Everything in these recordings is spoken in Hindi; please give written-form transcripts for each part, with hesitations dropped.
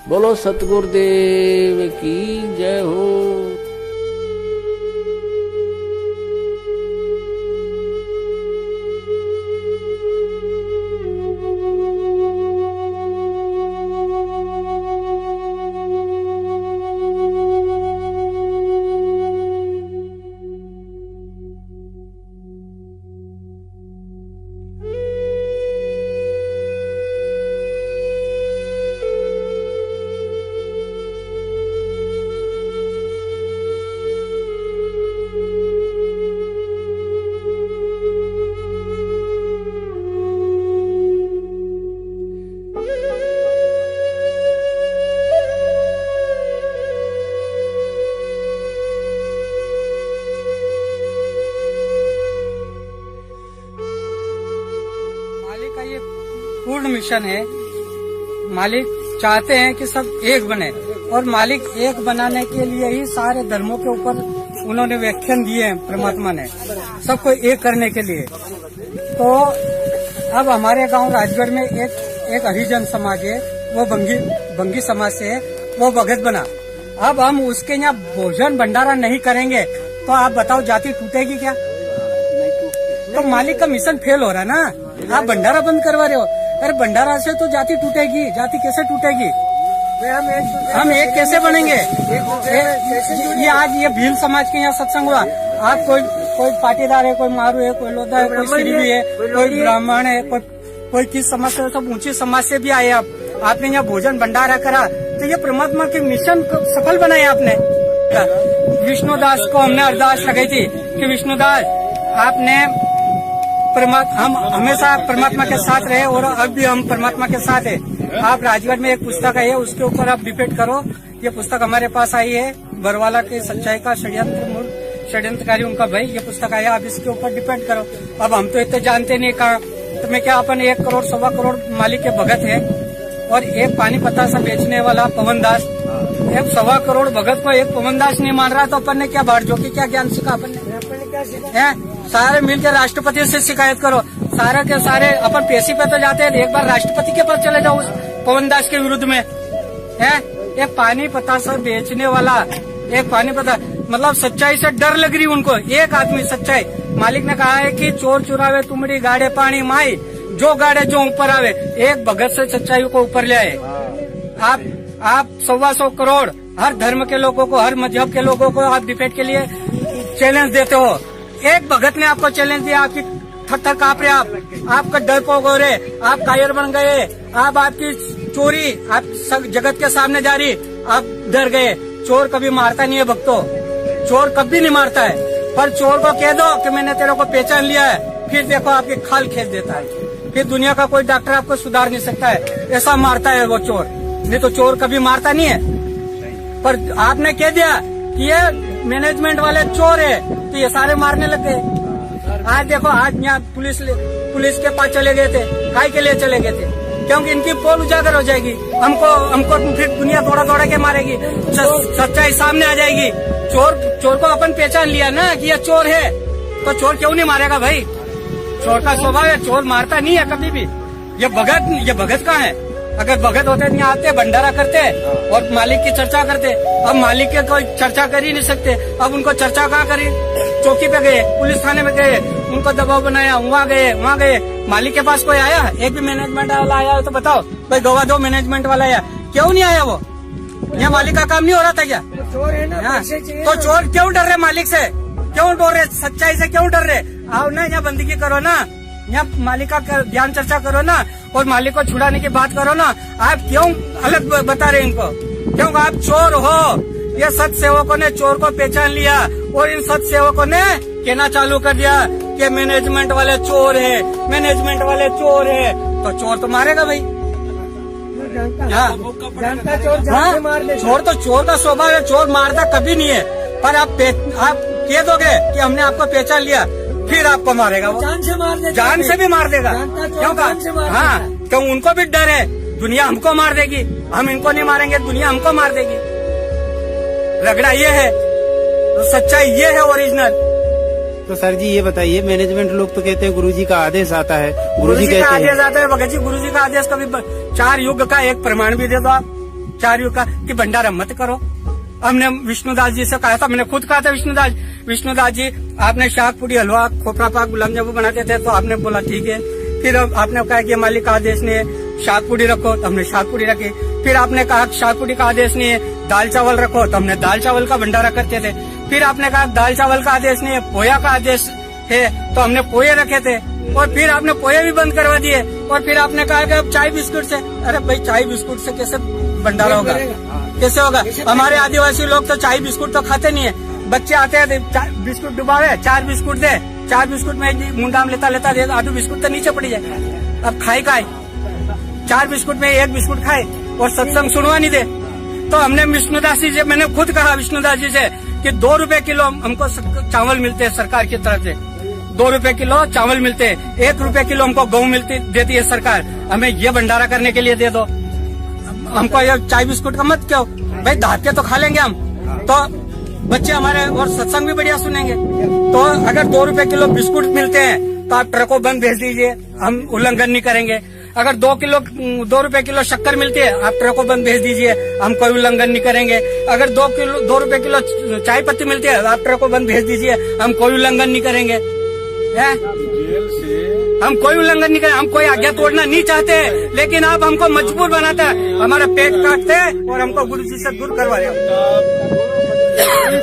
बोलो सतगुरुदेव की जय हो। मालिक का ये पूर्ण मिशन है। मालिक चाहते हैं कि सब एक बने, और मालिक एक बनाने के लिए ही सारे धर्मों के ऊपर उन्होंने व्याख्यान दिए हैं परमात्मा ने, सबको एक करने के लिए। तो अब हमारे गांव राजगढ़ में एक हरिजन समाज है, वो बंगी समाज से है, वो भगत बना। अब हम उसके यहाँ भोजन भंडारा नहीं करेंगे तो आप बताओ जाति टूटेगी क्या? तो मालिक का मिशन फेल हो रहा है ना। आप भंडारा बंद करवा रहे हो। अरे भंडारा से तो जाति टूटेगी, जाति कैसे टूटेगी? हम एक कैसे बनेंगे? ये आज ये भील समाज के यहाँ सत्संग हुआ। आप कोई पाटीदार है, कोई मारू है, कोई लोधा है, कोई सिरवी है, कोई ब्राह्मण है, कोई किस समाज से, सब ऊंची समाज से भी आए। आपने यहाँ भोजन भंडारा करा तो ये परमात्मा के मिशन को सफल बनाया आपने। विष्णुदास को हमने अरदास लगाई थी कि विष्णुदास आपने हम हमेशा परमात्मा के साथ रहे और अब भी हम परमात्मा के साथ है। आप राजगढ़ में एक पुस्तक है, उसके ऊपर आप डिबेट करो। ये पुस्तक हमारे पास आई है, बरवाला के सच्चाई का षड्यंत्रकारी उनका भाई, ये पुस्तक आया, आप इसके ऊपर डिपेंड करो। अब हम तो इतने जानते नहीं कहा तो मैं क्या, अपन 1 करोड़ 1.25 करोड़ मालिक के भगत है, और एक पानी पत्ता सा बेचने वाला पवन दास, एक 1.25 करोड़ भगत को एक पवन दास नहीं मान रहा तो अपन ने क्या बाढ़ जोकी क्या ज्ञान सीखा? अपन ने क्या सीखा? सारे मिलकर राष्ट्रपति से शिकायत करो। सारे के सारे अपन पेशी पे तो जाते हैं, एक बार राष्ट्रपति के पास चले जाओ उस पवन दास के विरुद्ध में। है एक पानी पत्ता सा बेचने वाला, एक पानी पत्ता, मतलब सच्चाई से डर लग रही उनको। एक आदमी सच्चाई, मालिक ने कहा है कि चोर चुरावे तुमड़ी गाड़े पानी माई, जो गाड़े जो ऊपर आवे। एक भगत से सच्चाई को ऊपर ले आए। आप 125 करोड़ हर धर्म के लोगों को, हर मजहब के लोगों को आप डिबेट के लिए चैलेंज देते हो। एक भगत ने आपको चैलेंज दिया, आपकी थर कांप रहे, आपका डर पोग हो रहे, आप कायर बन गए, आपकी चोरी आप सब जगत के सामने जा रही, आप डर गए। चोर कभी मारता नहीं है भक्तों, चोर कभी नहीं मारता है। पर चोर को कह दो कि मैंने तेरे को पहचान लिया है, फिर देखो आपकी खाल खींच देता है। फिर दुनिया का कोई डॉक्टर आपको सुधार नहीं सकता है, ऐसा मारता है वो चोर। नहीं तो चोर कभी मारता नहीं है। पर आपने कह दिया कि ये मैनेजमेंट वाले चोर है तो ये सारे मारने लग गए। आज देखो, आज यहाँ पुलिस के पास चले गए थे, काय के लिए चले गए थे? क्योंकि इनकी पोल उजागर हो जाएगी, हमको फिर दुनिया दौड़ा के मारेगी, सच्चाई सामने आ जाएगी। चोर को अपन पहचान लिया ना कि ये चोर है, तो चोर क्यों नहीं मारेगा भाई? चोर का स्वभाव है, चोर मारता नहीं है कभी भी। ये भगत कहाँ है? अगर भगत होते नहीं आते, भंडारा करते और मालिक की चर्चा करते। अब मालिक के कोई चर्चा कर ही नहीं सकते, अब उनको चर्चा कहाँ करी? चौकी पे गए, पुलिस थाने में गए, उनको दबाव बनाया, वहाँ गए। मालिक के पास कोई आया? एक भी मैनेजमेंट वाला आया तो बताओ भाई, गवा दो मैनेजमेंट वाला आया, क्यों नहीं आया? वो यहाँ मालिक का काम नहीं हो रहा था क्या? चोर है ना, तो चोर क्यों डर रहे मालिक से? क्यों डर रहे? सच्चाई से क्यों डर रहे? आओ ना, यहाँ बंदगी करो ना, यहाँ मालिक का ज्ञान चर्चा करो ना, और मालिक को छुड़ाने की बात करो ना। आप क्यों अलग बता रहे इनको? क्योंकि आप चोर हो। ये सत सेवकों ने चोर को पहचान लिया और इन सत सेवकों ने कहना चालू कर दिया कि मैनेजमेंट वाले चोर है, मैनेजमेंट वाले चोर है। तो चोर तो मारेगा भाई। चोर तो चोर का स्वभाव है, चोर मारता कभी नहीं है। पर आप कह दोगे कि हमने आपको पहचान लिया, फिर आपको मारेगा वो, जान से भी मार देगा। क्यों? हाँ, क्यों? उनको भी डर है, दुनिया हमको मार देगी, हम इनको नहीं मारेंगे, दुनिया हमको मार देगी। रगड़ा ये है, तो सच्चाई ये है ओरिजिनल। तो सर जी ये बताइए, मैनेजमेंट लोग तो कहते हैं गुरुजी का आदेश आता है, गुरुजी का आदेश आता है। भगत जी, गुरुजी का आदेश कभी 4 युग का एक प्रमाण भी दे दो आप। 4 युग का कि भंडारा मत करो। हमने विष्णुदास जी से कहा था, मैंने खुद कहा था विष्णुदास जी आपने शाक पूरी हलवा खोपरा पाक गुलाब जामुन बनाते थे, तो आपने बोला ठीक है। फिर आपने कहा कि मालिक का आदेश नहीं है शाक पूरी रखो, तो हमने शाक पूरी रखी। फिर आपने कहा शाक पूरी का आदेश नहीं है दाल चावल रखो, तो हमने दाल चावल का भंडारा करते थे। फिर आपने कहा दाल चावल का आदेश नहीं है पोया का आदेश है, तो हमने पोहे रखे थे। और फिर आपने पोहे भी बंद करवा दिए। और फिर आपने कहा कि अब चाय बिस्कुट से, अरे भाई चाय बिस्कुट से कैसे भंडारा होगा, कैसे होगा? हमारे आदिवासी लोग तो चाय बिस्कुट तो खाते नहीं है। बच्चे आते हैं बिस्कुट डुबावे, 4 बिस्कुट दे, 4 बिस्कुट में मुंडा में लेता दे, आधू बिस्कुट तो नीचे पड़ी जाए। अब खाए 4 बिस्कुट में 1 बिस्कुट खाए और सत्संग सुनवा नहीं दे। तो हमने विष्णुदास जी से, मैंने खुद कहा विष्णुदास जी से कि 2 रुपए किलो हमको चावल मिलते हैं सरकार की तरफ से, 2 रुपए किलो चावल मिलते हैं, 1 रुपए किलो हमको गेहूं देती है सरकार, हमें ये भंडारा करने के लिए दे दो। हमको ये चाय बिस्कुट का मत क्यों भाई, धाके तो खा लेंगे हम, तो बच्चे हमारे और सत्संग भी बढ़िया सुनेंगे। तो अगर 2 रुपए किलो बिस्कुट मिलते हैं तो आप ट्रकों बंद भेज दीजिए, हम उल्लंघन नहीं करेंगे। अगर 2 रुपए किलो शक्कर मिलती है आप ट्रकों बंद भेज दीजिए, हम कोई उल्लंघन नहीं करेंगे। अगर 2 रुपए किलो चाय पत्ती मिलती है आप ट्रकों बंद भेज दीजिए, हम कोई उल्लंघन नहीं करेंगे। हम कोई उल्लंघन नहीं करें, हम कोई आज्ञा तोड़ना नहीं चाहते, लेकिन आप हमको मजबूर बनाते हैं, हमारा पेट काटते हैं और हमको गुरु जी से दूर करवा रहे हो।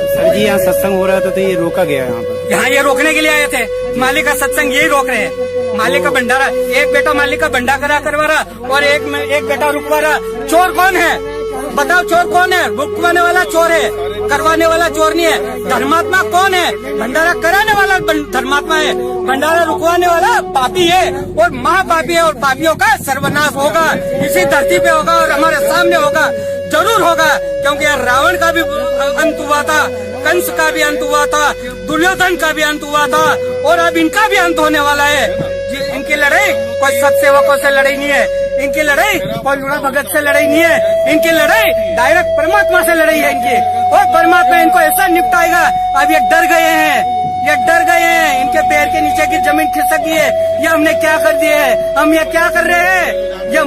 सर जी यहाँ सत्संग हो रहा था तो ये रोका गया यहाँ पर? यहाँ ये रोकने के लिए आए थे, मालिक का सत्संग यही रोक रहे हैं। मालिक का भंडारा, एक बेटा मालिक का भंडारा करवा रहा और एक बेटा रुकवा रहा। चोर कौन है बताओ, चोर कौन है? रुकवाने वाला चोर है, करवाने वाला चोर नहीं है। धर्मात्मा कौन है? भंडारा कराने वाला धर्मात्मा है, भंडारा रुकवाने वाला पापी है और महापापी है। और पापियों का सर्वनाश होगा, इसी धरती पे होगा और हमारे सामने होगा, जरूर होगा। क्योंकि यार रावण का भी अंत हुआ था, कंस का भी अंत हुआ था, दुर्योधन का भी अंत हुआ था और अब इनका भी अंत होने वाला है। इनकी लड़ाई कोई सत्सेवकों से लड़ाई नहीं है, इनकी लड़ाई कोई लूणा भगत से लड़ाई नहीं है, इनकी लड़ाई डायरेक्ट परमात्मा से लड़ाई है इनकी। और परमात्मा इनको ऐसा निपटाएगा, अब ये डर गए हैं, ये डर गए हैं, इनके पैर के नीचे की जमीन खिसक गई है। ये हमने क्या कर दिया है, हम ये क्या कर रहे हैं? ये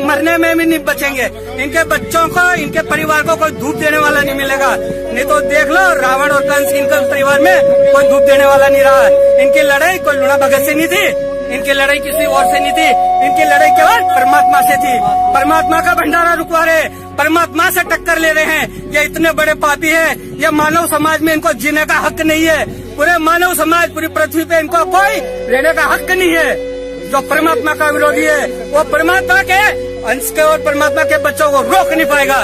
मरने में भी नहीं बचेंगे। इनके बच्चों को, इनके परिवार को कोई धूप देने वाला नहीं मिलेगा। नहीं तो देख लो रावण और कंस, इनके परिवार में कोई धूप देने वाला नहीं रहा। इनकी लड़ाई कोई लूणा भगत से नहीं थी, इनकी लड़ाई किसी और से नहीं थी, इनकी लड़ाई केवल परमात्मा से थी। परमात्मा का भंडारा रुकवा रहे, परमात्मा से टक्कर ले रहे हैं। ये इतने बड़े पापी है, ये मानव समाज में इनको जीने का हक नहीं है। पूरे मानव समाज, पूरी पृथ्वी पे इनको कोई रहने का हक नहीं है। जो परमात्मा का विरोधी है वो परमात्मा के अंश के और परमात्मा के बच्चों को रोक नहीं पाएगा।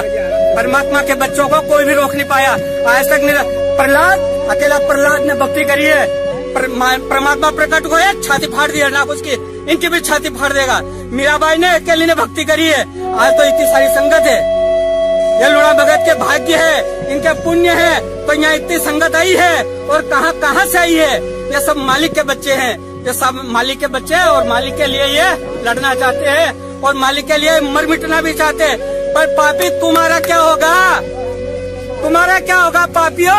परमात्मा के बच्चों को कोई भी रोक नहीं पाया आज तक। प्रहलाद, अकेला प्रहलाद ने भक्ति करी है, परमात्मा प्रकट हुए, छाती फाड़ दी है ना उसकी, इनकी भी छाती फाड़ देगा। मीराबाई ने अकेली ने भक्ति करी है, आज तो इतनी सारी संगत है। ये लूणा भगत के भाग्य है, इनके पुण्य है, तो यहाँ इतनी संगत आई है। और कहाँ से आई है? ये सब मालिक के बच्चे हैं, ये सब मालिक के बच्चे हैं और मालिक के लिए ये लड़ना चाहते हैं और मालिक के लिए मर मिटना भी चाहते हैं। पर पापी तुम्हारा क्या होगा? तुम्हारा क्या होगा पापियों?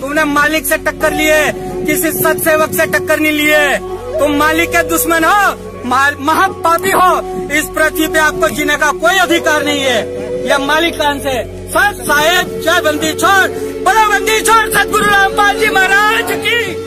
तुमने मालिक से टक्कर लिए, किसी सत्सेवक से टक्कर नहीं लिए। तुम मालिक के दुश्मन हो, महापापी हो। इस पृथ्वी पे आपको जीने का कोई अधिकार नहीं है। यह मालिक कान से सत साहेब जय बंदी छोड़, बड़ा बंदी छोड़, सतगुरु रामपाल जी महाराज की।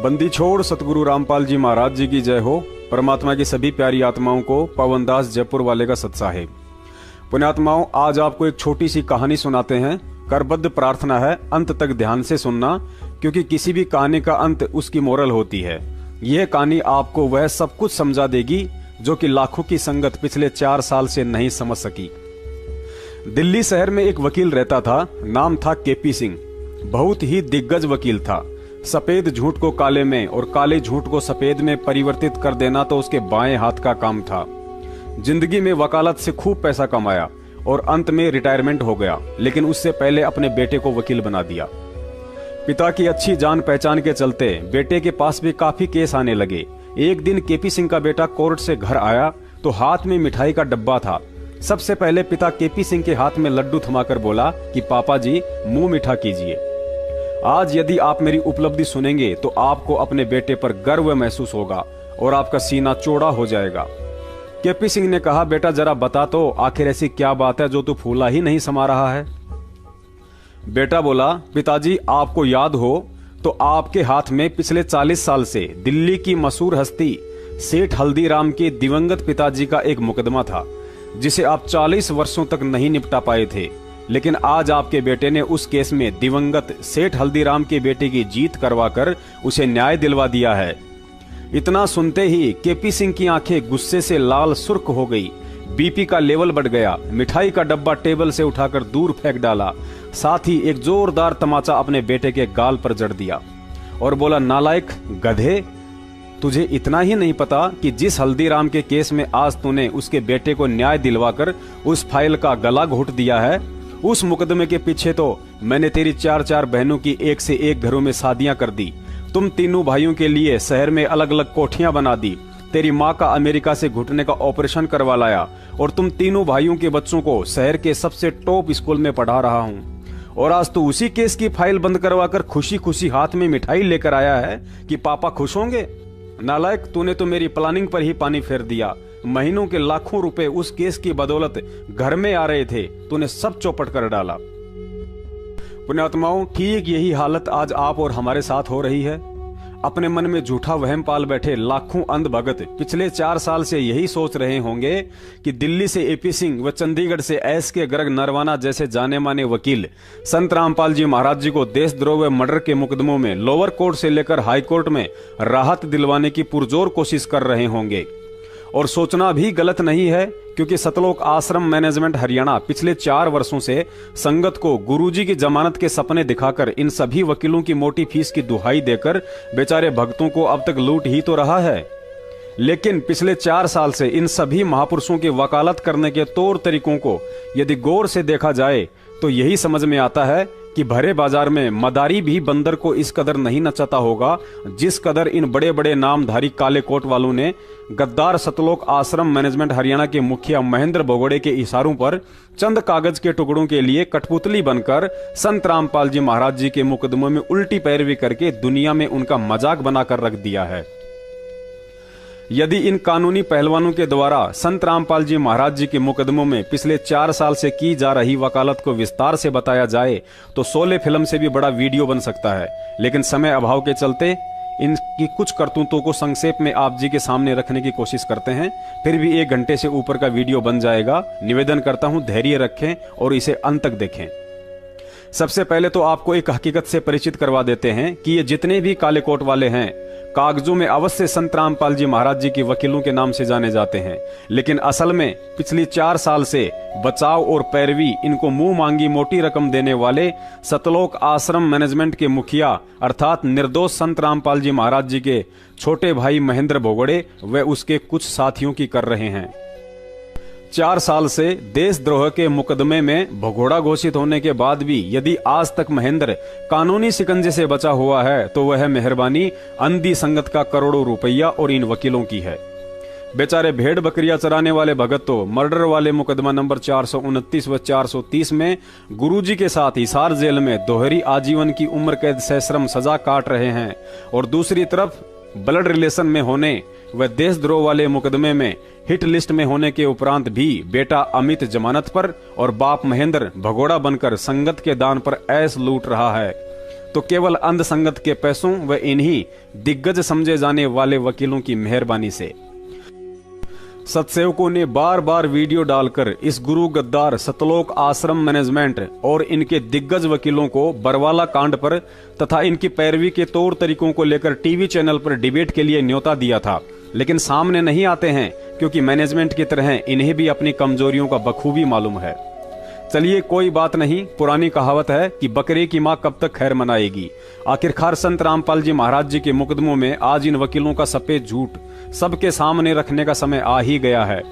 बंदी छोड़ सतगुरु रामपाल जी महाराज जी की जय हो। परमात्मा की सभी प्यारी आत्माओं को पवनदास जयपुर वाले का सत्साहेब। पुण्यात्माओं, आज आपको एक छोटी सी कहानी सुनाते हैं। करबद्ध प्रार्थना है अंत तक ध्यान से सुनना, क्योंकि किसी भी कहानी का अंत उसकी मोरल होती है। यह कहानी आपको वह सब कुछ समझा देगी जो कि लाखों की संगत पिछले 4 साल से नहीं समझ सकी। दिल्ली शहर में एक वकील रहता था, नाम था केपी सिंह। बहुत ही दिग्गज वकील था। सफेद झूठ को काले में और काले झूठ को सफेद में परिवर्तित कर देना तो उसके बाएं हाथ का काम था। जिंदगी में वकालत से खूब पैसा कमाया और अंत में रिटायरमेंट हो गया, लेकिन उससे पहले अपने बेटे को वकील बना दिया। पिता की अच्छी जान पहचान के चलते बेटे के पास भी काफी केस आने लगे। एक दिन केपी सिंह का बेटा कोर्ट से घर आया तो हाथ में मिठाई का डब्बा था। सबसे पहले पिता केपी सिंह के हाथ में लड्डू थमाकर बोला कि पापा जी मुंह मीठा कीजिए। आज यदि आप मेरी उपलब्धि सुनेंगे तो आपको अपने बेटे पर गर्व महसूस होगा और आपका सीना चौड़ा हो जाएगा। केपी सिंह ने कहा, बेटा जरा बता तो आखिर ऐसी क्या बात है जो तू फूला ही नहीं समा रहा है। बेटा बोला, पिताजी आपको याद हो तो आपके हाथ में पिछले 40 साल से दिल्ली की मशहूर हस्ती सेठ हल्दीराम के दिवंगत पिताजी का एक मुकदमा था, जिसे आप 40 वर्षों तक नहीं निपटा पाए थे। लेकिन आज आपके बेटे ने उस केस में दिवंगत सेठ हल्दीराम के बेटे की जीत करवाकर उसे न्याय दिलवा दिया है। इतना सुनते ही केपी सिंह की आंखें गुस्से से लाल सुर्ख हो गई। बीपी का लेवल बढ़ गया। मिठाई का डब्बा टेबल से उठाकर दूर फेंक डाला। साथ ही एक जोरदार तमाचा अपने बेटे के गाल पर जड़ दिया और बोला, नालायक गधे, तुझे इतना ही नहीं पता कि जिस हल्दीराम के केस में आज तूने उसके बेटे को न्याय दिलवाकर उस फाइल का गला घोट दिया है, उस मुकदमे के पीछे तो मैंने तेरी 4 बहनों की एक से एक घरों में शादियां कर दी। तुम तीनों भाइयों के लिए शहर में अलग अलग कोठियां बना दी। तेरी माँ का अमेरिका से घुटने का ऑपरेशन करवा लाया और तुम तीनों भाइयों के बच्चों को शहर के सबसे टॉप स्कूल में पढ़ा रहा हूँ। और आज तो उसी केस की फाइल बंद करवाकर खुशी खुशी हाथ में मिठाई लेकर आया है कि पापा खुश होंगे। नालायक, तूने तो मेरी प्लानिंग पर ही पानी फेर दिया। महीनों के लाखों रुपए उस केस की बदौलत घर में आ रहे थे, तूने सब चौपट कर डाला। पुण्यात्माओं, ठीक यही हालत आज आप और हमारे साथ हो रही है। अपने मन में झूठा वहम पाल बैठे लाखों अंध भगत पिछले 4 साल से यही सोच रहे होंगे कि दिल्ली से एपी सिंह व चंडीगढ़ से एस के गर्ग नरवाना जैसे जाने माने वकील संत रामपाल जी महाराज जी को देशद्रोह व मर्डर के मुकदमों में लोअर कोर्ट से लेकर हाई कोर्ट में राहत दिलवाने की पुरजोर कोशिश कर रहे होंगे। और सोचना भी गलत नहीं है, क्योंकि सतलोक आश्रम मैनेजमेंट हरियाणा पिछले 4 वर्षों से संगत को गुरुजी की जमानत के सपने दिखाकर इन सभी वकीलों की मोटी फीस की दुहाई देकर बेचारे भक्तों को अब तक लूट ही तो रहा है। लेकिन पिछले 4 साल से इन सभी महापुरुषों की वकालत करने के तौर तरीकों को यदि गौर से देखा जाए तो यही समझ में आता है कि भरे बाजार में मदारी भी बंदर को इस कदर नहीं नचाता होगा जिस कदर इन बड़े बड़े नामधारी काले कोट वालों ने गद्दार सतलोक आश्रम मैनेजमेंट हरियाणा के मुखिया महेंद्र भगोड़े के इशारों पर चंद कागज के टुकड़ों के लिए कठपुतली बनकर संत रामपाल जी महाराज जी के मुकदमों में उल्टी पैरवी करके दुनिया में उनका मजाक बनाकर रख दिया है। यदि इन कानूनी पहलवानों के द्वारा संत रामपाल जी महाराज जी के मुकदमों में पिछले 4 साल से की जा रही वकालत को विस्तार से बताया जाए तो 16 फिल्म से भी बड़ा वीडियो बन सकता है। लेकिन समय अभाव के चलते इनकी कुछ करतूतों को संक्षेप में आप जी के सामने रखने की कोशिश करते हैं। फिर भी 1 घंटे से ऊपर का वीडियो बन जाएगा। निवेदन करता हूं, धैर्य रखें और इसे अंत तक देखें। सबसे पहले तो आपको एक हकीकत से परिचित करवा देते हैं कि ये जितने भी काले कोट वाले हैं कागजों में अवश्य संत रामपाल जी महाराज जी की वकीलों के नाम से जाने जाते हैं, लेकिन असल में पिछली 4 साल से बचाव और पैरवी इनको मुंह मांगी मोटी रकम देने वाले सतलोक आश्रम मैनेजमेंट के मुखिया अर्थात निर्दोष संत रामपाल जी महाराज जी के छोटे भाई महेंद्र भगोड़े व उसके कुछ साथियों की कर रहे हैं। 4 साल से देशद्रोह के मुकदमे में भगोड़ा घोषित होने के बाद भी यदि आज तक महेंद्र कानूनी शिकंजे से बचा हुआ है तो वह मेहरबानी अंधी संगत का करोड़ों रुपया और इन वकीलों की है। बेचारे भेड़ बकरियां चराने वाले भगत तो मर्डर वाले मुकदमा नंबर 429 व 430 में गुरुजी के साथ हिसार जेल में दोहरी आजीवन की उम्र कैद सश्रम सजा काट रहे हैं, और दूसरी तरफ ब्लड रिलेशन में होने व देशद्रोह वाले मुकदमे में हिट लिस्ट में होने के उपरांत भी बेटा अमित जमानत पर और बाप महेंद्र भगोड़ा बनकर संगत के दान पर ऐश लूट रहा है। तो केवल अंध संगत के पैसों व इन्हीं दिग्गज समझे जाने वाले वकीलों की मेहरबानी से सत्सेवकों ने बार बार वीडियो डालकर इस गुरु गद्दार सतलोक आश्रम मैनेजमेंट और इनके दिग्गज वकीलों को बरवाला कांड पर तथा इनकी पैरवी के तौर तरीकों को लेकर टीवी चैनल पर डिबेट के लिए न्योता दिया था। लेकिन सामने नहीं आते हैं क्योंकि मैनेजमेंट की तरह इन्हें भी अपनी कमजोरियों का बखूबी मालूम है। चलिए कोई बात नहीं, पुरानी कहावत है कि बकरे की मां कब तक खैर मनाएगी। आखिरकार संत रामपाल जी महाराज जी के मुकदमों में आज इन वकीलों का सफेद झूठ सबके सामने रखने का समय आ ही गया है।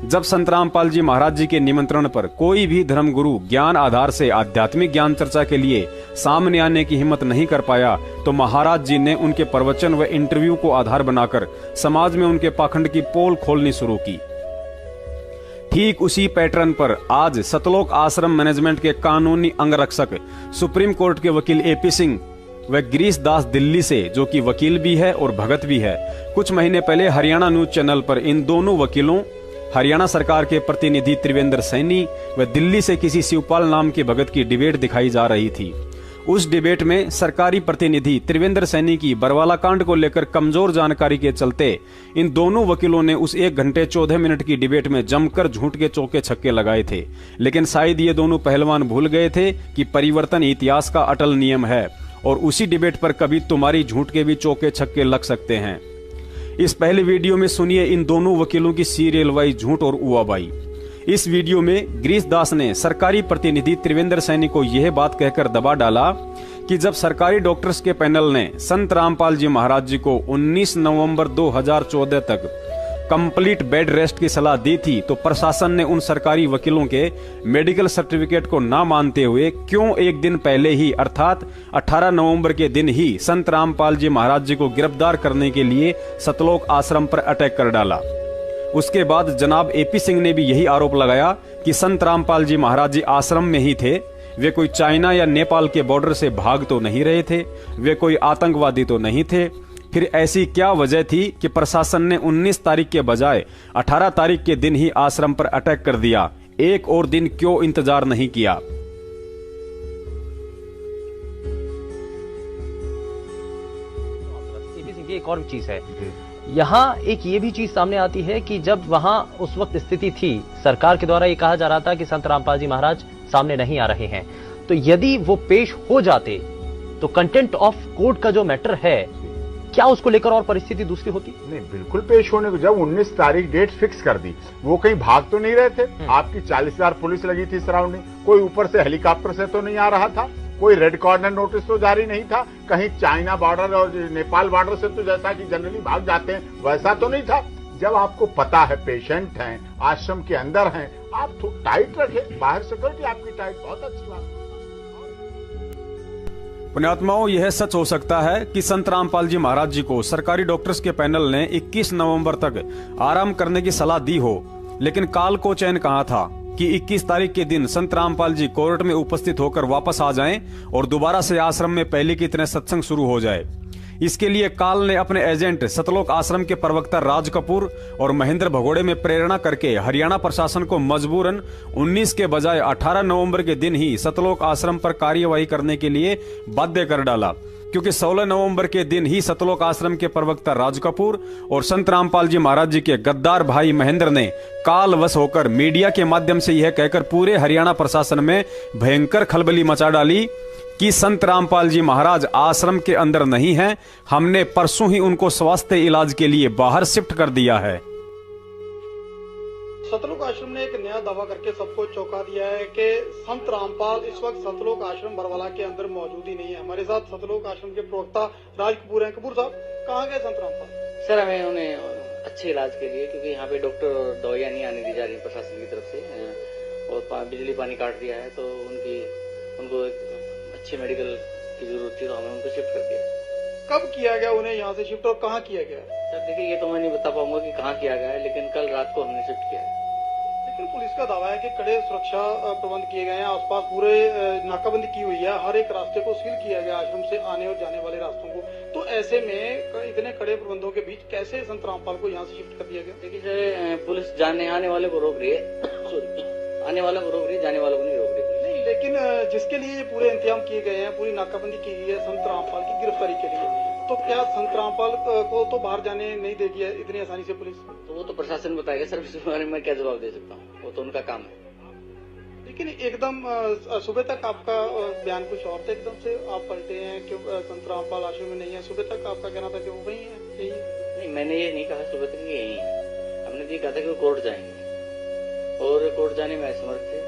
जब संत रामपाल जी महाराज जी के निमंत्रण पर कोई भी धर्मगुरु ज्ञान आधार से आध्यात्मिक ज्ञान चर्चा के लिए सामने आने की हिम्मत नहीं कर पाया, तो महाराज जी ने उनके प्रवचन व इंटरव्यू को आधार बनाकर समाज में उनके पाखंड की पोल खोलनी शुरू की। ठीक उसी पैटर्न पर आज सतलोक आश्रम मैनेजमेंट के कानूनी अंगरक्षक सुप्रीम कोर्ट के वकील एपी सिंह व गिरीश दास दिल्ली से, जो कि वकील भी है और भगत भी है, कुछ महीने पहले हरियाणा न्यूज चैनल पर इन दोनों वकीलों, हरियाणा सरकार के प्रतिनिधि त्रिवेंद्र सैनी व दिल्ली से किसी शिवपाल नाम के भगत की डिबेट दिखाई जा रही थी। उस डिबेट में सरकारी प्रतिनिधि त्रिवेंद्र सैनी की बरवाला कांड को लेकर कमजोर जानकारी के चलते इन दोनों वकीलों ने उस 1 घंटे 14 मिनट की डिबेट में जमकर झूठ के चौके छक्के लगाए थे। लेकिन शायद ये दोनों पहलवान भूल गए थे कि परिवर्तन इतिहास का अटल नियम है और उसी डिबेट पर कभी तुम्हारी झूठ के भी चौके छक्के लग सकते हैं। इस पहले वीडियो में सुनिए इन दोनों वकीलों की सीरियल वाइज झूठ और उआबाई। इस वीडियो में गिरीश दास ने सरकारी प्रतिनिधि त्रिवेंद्र सैनी को यह बात कहकर दबा डाला कि जब सरकारी डॉक्टर्स के पैनल ने संत रामपाल जी महाराज जी को 19 नवंबर 2014 तक कंप्लीट बेड रेस्ट की सलाह दी थी, तो प्रशासन ने उन सरकारी वकीलों के मेडिकल सर्टिफिकेट को ना मानते हुए क्यों एक दिन पहले ही अर्थात 18 नवंबर के दिन ही संत रामपाल जी महाराज जी को गिरफ्तार करने के लिए सतलोक आश्रम पर अटैक कर डाला। उसके बाद जनाब एपी सिंह ने भी यही आरोप लगाया कि संत रामपाल जी महाराज जी आश्रम में ही थे, वे कोई चाइना या नेपाल के बॉर्डर से भाग तो नहीं रहे थे, वे कोई आतंकवादी तो नहीं थे। फिर ऐसी क्या वजह थी कि प्रशासन ने 19 तारीख के बजाय 18 तारीख के दिन ही आश्रम पर अटैक कर दिया? एक और दिन क्यों इंतजार नहीं किया? एक और चीज है, यहाँ एक ये भी चीज सामने आती है कि जब वहां उस वक्त स्थिति थी, सरकार के द्वारा ये कहा जा रहा था कि संत रामपाल जी महाराज सामने नहीं आ रहे हैं, तो यदि वो पेश हो जाते तो कंटेंट ऑफ कोर्ट का जो मैटर है, क्या उसको लेकर और परिस्थिति दूसरी होती? नहीं, बिल्कुल पेश होने को। जब 19 तारीख डेट फिक्स कर दी, वो कहीं भाग तो नहीं रहे थे। आपकी 40,000 पुलिस लगी थी सराउंडिंग, कोई ऊपर से हेलीकॉप्टर से तो नहीं आ रहा था, कोई रेड कॉर्नर नोटिस तो जारी नहीं था, कहीं चाइना बॉर्डर और नेपाल बॉर्डर से तो जैसा कि जनरली भाग जाते हैं वैसा तो नहीं था। जब आपको पता है पेशेंट हैं, आश्रम के अंदर हैं, आप टाइट रखें, बाहर सिक्योरिटी आपकी टाइट, बहुत अच्छी बात। पुण्यात्माओं, यह सच हो सकता है कि संत रामपाल जी महाराज जी को सरकारी डॉक्टर्स के पैनल ने 21 नवंबर तक आराम करने की सलाह दी हो, लेकिन काल को चैन कहा था कि 21 तारीख के दिन संत रामपाल जी कोर्ट में उपस्थित होकर वापस आ जाएं और दोबारा से आश्रम में पहले की तरह सत्संग शुरू हो जाए। इसके लिए काल ने अपने एजेंट सतलोक आश्रम के प्रवक्ता राज कपूर और महेंद्र भगोड़े में प्रेरणा करके हरियाणा प्रशासन को मजबूरन 19 के बजाय 18 नवंबर के दिन ही सतलोक आश्रम पर कार्यवाही करने के लिए बाध्य कर डाला, क्योंकि 16 नवंबर के दिन ही सतलोक आश्रम के प्रवक्ता राज कपूर और संत रामपाल जी महाराज जी के गद्दार भाई महेंद्र ने कालवश होकर मीडिया के माध्यम से यह कहकर पूरे हरियाणा प्रशासन में भयंकर खलबली मचा डाली कि संत रामपाल जी महाराज आश्रम के अंदर नहीं हैं, हमने परसों ही उनको स्वास्थ्य इलाज के लिए बाहर शिफ्ट कर दिया है। सतलोक आश्रम ने एक नया दावा करके सबको चौंका दिया है कि संत रामपाल इस वक्त सतलोक आश्रम बरवाला के अंदर मौजूद ही नहीं है। हमारे साथ सतलोक आश्रम के प्रवक्ता राज कपूर हैं। कपूर साहब, कहाँ गए संत रामपाल? सर, हमें उन्हें अच्छे इलाज के लिए, क्योंकि यहाँ पे डॉक्टर और दवाइयाँ नहीं आने दी जा रही प्रशासन की तरफ से, और बिजली पानी काट दिया है, तो उनको एक अच्छे मेडिकल की जरूरत थी, तो हमने उनको शिफ्ट कर दिया। कब किया गया उन्हें यहाँ से शिफ्ट और कहाँ किया गया? सर देखिए, ये तो मैं नहीं बता पाऊंगा कि कहाँ किया गया है, लेकिन कल रात को हमने शिफ्ट किया है। लेकिन पुलिस का दावा है कि कड़े सुरक्षा प्रबंध किए गए हैं, आसपास पूरे नाकाबंदी की हुई है, हर एक रास्ते को सील किया गया आश्रम से आने और जाने वाले रास्तों को। तो ऐसे में इतने कड़े प्रबंधों के बीच कैसे संत रामपाल को यहाँ से शिफ्ट कर दिया गया? देखिए सर, पुलिस आने वाले को रोक रही है, आने वालों को रोक रही है, जाने वालों को नहीं रोक रही। नहीं, लेकिन जिसके लिए ये पूरे इंतजाम किए गए हैं, पूरी नाकाबंदी की गई है संत रामपाल की गिरफ्तारी के लिए, तो क्या संत रामपाल को तो बाहर जाने नहीं देगी इतनी आसानी से पुलिस? तो वो तो प्रशासन बताएगा सर, इस बारे में क्या जवाब दे सकता हूँ, वो तो उनका काम है। लेकिन एकदम सुबह तक आपका बयान कुछ और था, एकदम से आप पलटे हैं कि संत रामपाल आश्रम में नहीं है। सुबह तक आपका कहना था कि वो वही है, यही नहीं, मैंने ये नहीं कहा सुबह तक यही है। हमने ये कहा था कि वो कोर्ट जाएंगे और कोर्ट जाने में असमर्थ थे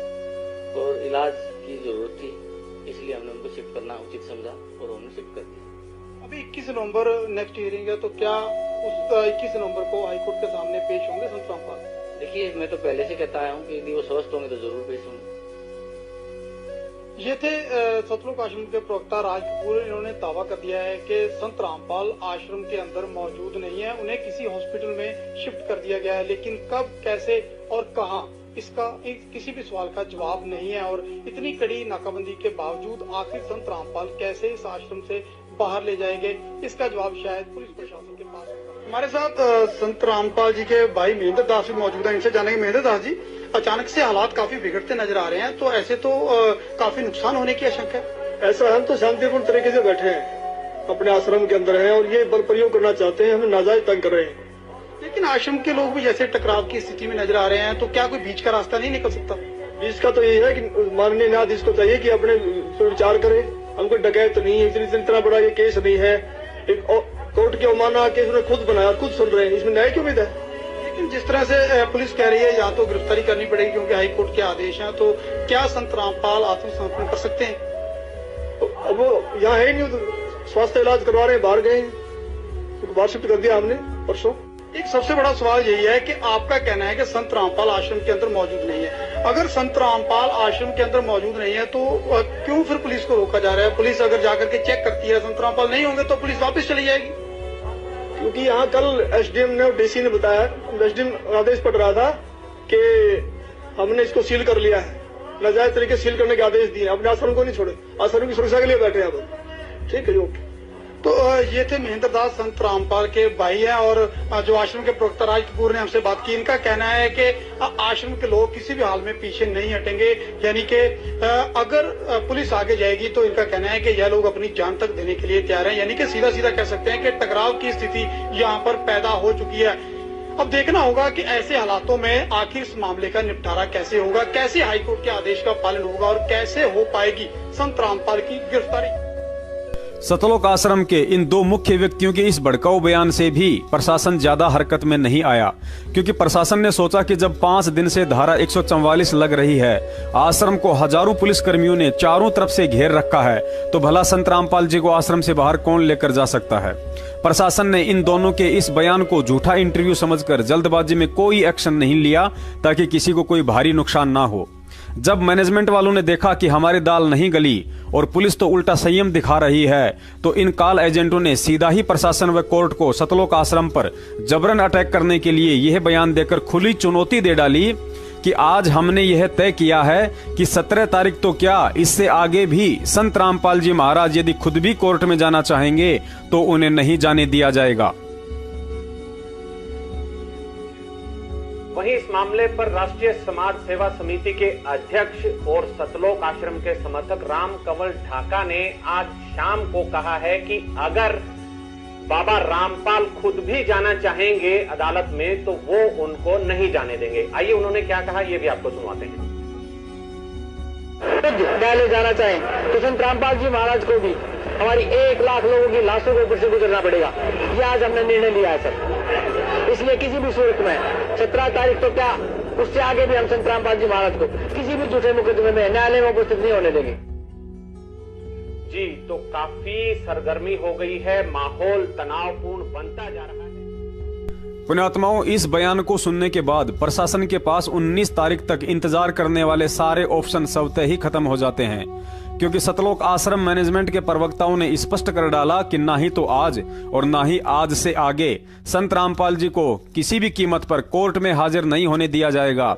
और इलाज की जरूरत थी, इसलिए हमने उनको शिफ्ट करना उचित समझा और हमने शिफ्ट कर दिया। अभी 21 नवंबर नेक्स्ट हियरिंग है, तो क्या उस 21 नवंबर को हाईकोर्ट के सामने पेश होंगे संत रामपाल? देखिए, मैं तो पहले से कहता आया हूँ कि यदि वो स्वस्थ होंगे तो जरूर पेश होंगे। ये थे सतलोक आश्रम के प्रवक्ता राज कपूर। इन्होंने दावा कर दिया है कि संत रामपाल आश्रम के अंदर मौजूद नहीं है, उन्हें किसी हॉस्पिटल में शिफ्ट कर दिया गया है, लेकिन कब, कैसे और कहां, इसका किसी भी सवाल का जवाब नहीं है। और इतनी कड़ी नाकाबंदी के बावजूद आखिर संत रामपाल कैसे इस आश्रम से बाहर ले जाएंगे, इसका जवाब शायद पुलिस प्रशासन के पास होगा। हमारे साथ संत रामपाल जी के भाई महेंद्र दास भी मौजूद हैं, इनसे जानेंगे। महेंद्र दास जी, अचानक से हालात काफी बिगड़ते नजर आ रहे हैं, तो ऐसे तो काफी नुकसान होने की आशंका है। ऐसा हम तो शांतिपूर्ण तरीके से बैठे हैं, अपने आश्रम के अंदर हैं और ये बल प्रयोग करना चाहते हैं, हमें नाजायज तंग कर रहे हैं। लेकिन आश्रम के लोग भी जैसे टकराव की स्थिति में नजर आ रहे हैं, तो क्या कोई बीच का रास्ता नहीं निकल सकता? बीच का तो ये है कि माननीय न्यायाधीश को चाहिए कि अपने विचार करे। हमको डकैत नहीं है, इतना बड़ा ये केस नहीं है, एक कोर्ट की अवमानना केस उन्होंने खुद बनाया, खुद सुन रहे हैं, इसमें न्याय की उम्मीद है। लेकिन जिस तरह से पुलिस कह रही है या तो गिरफ्तारी करनी पड़ेगी क्योंकि हाईकोर्ट के आदेश हैं, तो क्या संत रामपाल आत्मसमर्पण कर सकते हैं? अब वो यहाँ है नहीं, स्वास्थ्य इलाज करवा रहे हैं, बाहर गए, बाहर शिफ्ट कर दिया हमने परसों। एक सबसे बड़ा सवाल यही है कि आपका कहना है कि संत रामपाल आश्रम के अंदर मौजूद नहीं है। अगर संत रामपाल आश्रम के अंदर मौजूद नहीं है तो क्यों फिर पुलिस को रोका जा रहा है? पुलिस अगर जाकर के चेक करती है संत रामपाल नहीं होंगे तो पुलिस वापस चली जाएगी। क्योंकि यहाँ कल एसडीएम ने और डीसी ने बताया, एसडीएम आदेश पड़ रहा था कि हमने इसको सील कर लिया है, नाजायज तरीके सील करने के आदेश दिए, अपने आश्रम को नहीं छोड़े, आश्रम की सुरक्षा के लिए बैठे हैं। ठीक है, ओके। तो ये थे महेंद्र दास, संत रामपाल के भाई हैं और जो आश्रम के प्रवक्ता राज कपूर ने हमसे बात की। इनका कहना है कि आश्रम के लोग किसी भी हाल में पीछे नहीं हटेंगे, यानी कि अगर पुलिस आगे जाएगी तो इनका कहना है कि यह लोग अपनी जान तक देने के लिए तैयार हैं। यानी कि सीधा सीधा कह सकते हैं कि टकराव की स्थिति यहाँ पर पैदा हो चुकी है। अब देखना होगा कि ऐसे हालातों में आखिर इस मामले का निपटारा कैसे होगा, कैसे हाईकोर्ट के आदेश का पालन होगा और कैसे हो पाएगी संत रामपाल की गिरफ्तारी। सतलोक आश्रम के इन दो मुख्य व्यक्तियों के इस भड़काऊ बयान से भी प्रशासन ज्यादा हरकत में नहीं आया, क्योंकि प्रशासन ने सोचा कि जब 5 दिन से धारा 144 लग रही है, आश्रम को हजारों पुलिसकर्मियों ने चारों तरफ से घेर रखा है, तो भला संत रामपाल जी को आश्रम से बाहर कौन लेकर जा सकता है। प्रशासन ने इन दोनों के इस बयान को झूठा इंटरव्यू समझकर जल्दबाजी में कोई एक्शन नहीं लिया ताकि किसी को कोई भारी नुकसान ना हो। जब मैनेजमेंट वालों ने देखा कि हमारी दाल नहीं गली और पुलिस तो उल्टा संयम दिखा रही है, तो इन काल एजेंटों ने सीधा ही प्रशासन व कोर्ट को सतलोक आश्रम पर जबरन अटैक करने के लिए यह बयान देकर खुली चुनौती दे डाली कि आज हमने यह तय किया है कि 17 तारीख तो क्या, इससे आगे भी संत रामपाल जी महाराज यदि खुद भी कोर्ट में जाना चाहेंगे तो उन्हें नहीं जाने दिया जाएगा। वहीं इस मामले पर राष्ट्रीय समाज सेवा समिति के अध्यक्ष और सतलोक आश्रम के समर्थक राम कंवल ढाका ने आज शाम को कहा है कि अगर बाबा रामपाल खुद भी जाना चाहेंगे अदालत में तो वो उनको नहीं जाने देंगे। आइए उन्होंने क्या कहा ये भी आपको सुनवाते हैं। न्यायालय जाना चाहें तो संत रामपाल जी महाराज को भी हमारी 1 लाख लोगों की लाशों के ऊपर से गुजरना पड़ेगा। ये आज हमने निर्णय लिया है सर। इसलिए किसी भी सूरत में 17 तारीख तो क्या, उससे आगे भी हम संत रामपाल जी महाराज को किसी भी झूठे मुकदमे में न्यायालय में उपस्थित नहीं होने देंगे। जी, तो काफी सरगर्मी हो गई है, माहौल तनावपूर्ण बनता जा रहा है। पुण्यात्माओं, इस बयान को सुनने के बाद प्रशासन के पास 19 तारीख तक इंतजार करने वाले सारे ऑप्शन स्वतः ही खत्म हो जाते हैं, क्योंकि सतलोक आश्रम मैनेजमेंट के प्रवक्ताओं ने स्पष्ट कर डाला कि ना ही तो आज और ना ही आज से आगे संत रामपाल जी को किसी भी कीमत पर कोर्ट में हाजिर नहीं होने दिया जाएगा।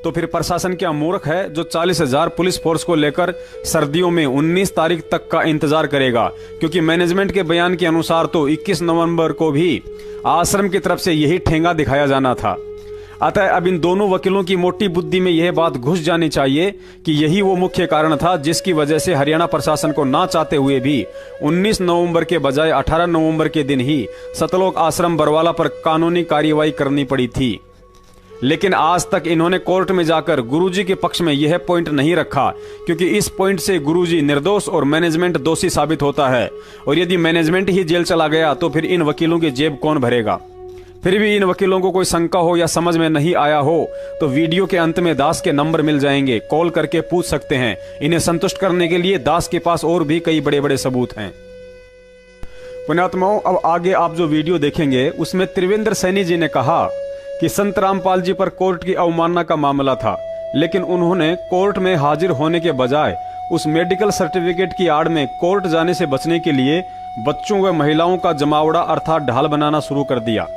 तो फिर प्रशासन क्या मूर्ख है जो 40,000 पुलिस फोर्स को लेकर सर्दियों में 19 तारीख तक का इंतजार करेगा, क्योंकि मैनेजमेंट के बयान के अनुसार तो 21 नवंबर को भी आश्रम की तरफ से यही ठेंगा दिखाया जाना था। अतः अब इन दोनों वकीलों की मोटी बुद्धि में यह बात घुस जानी चाहिए कि यही वो मुख्य कारण था जिसकी वजह से हरियाणा प्रशासन को ना चाहते हुए भी 19 नवंबर के बजाय 18 नवंबर के दिन ही सतलोक आश्रम बरवाला पर कानूनी कार्रवाई करनी पड़ी थी। लेकिन आज तक इन्होंने कोर्ट में जाकर गुरुजी के पक्ष में यह पॉइंट नहीं रखा, क्योंकि इस पॉइंट से गुरुजी निर्दोष और मैनेजमेंट दोषी साबित होता है, और यदि मैनेजमेंट ही जेल चला गया तो फिर इन वकीलों की जेब कौन भरेगा। फिर भी इन वकीलों को कोई शंका हो या समझ में नहीं आया हो तो वीडियो के अंत में दास के नंबर मिल जाएंगे, कॉल करके पूछ सकते हैं। इन्हें संतुष्ट करने के लिए दास के पास और भी कई बड़े बड़े सबूत हैं। पुण्यात्माओं, अब आगे आप जो वीडियो देखेंगे उसमें त्रिवेंद्र सैनी जी ने कहा कि संत रामपाल जी पर कोर्ट की अवमानना का मामला था, लेकिन उन्होंने कोर्ट में हाजिर होने के बजाय उस मेडिकल सर्टिफिकेट की आड़ में कोर्ट जाने से बचने के लिए बच्चों व महिलाओं का जमावड़ा अर्थात ढाल बनाना शुरू कर दिया।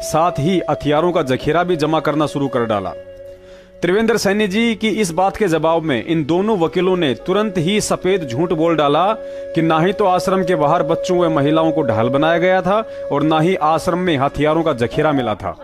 साथ ही हथियारों का जखीरा भी जमा करना शुरू कर डाला। त्रिवेंद्र सैनी जी की इस बात के जवाब में इन दोनों वकीलों ने तुरंत ही सफेद झूठ बोल डाला कि ना ही तो आश्रम के बाहर बच्चों व महिलाओं को ढाल बनाया गया था और ना ही आश्रम में हथियारों का जखीरा मिला था।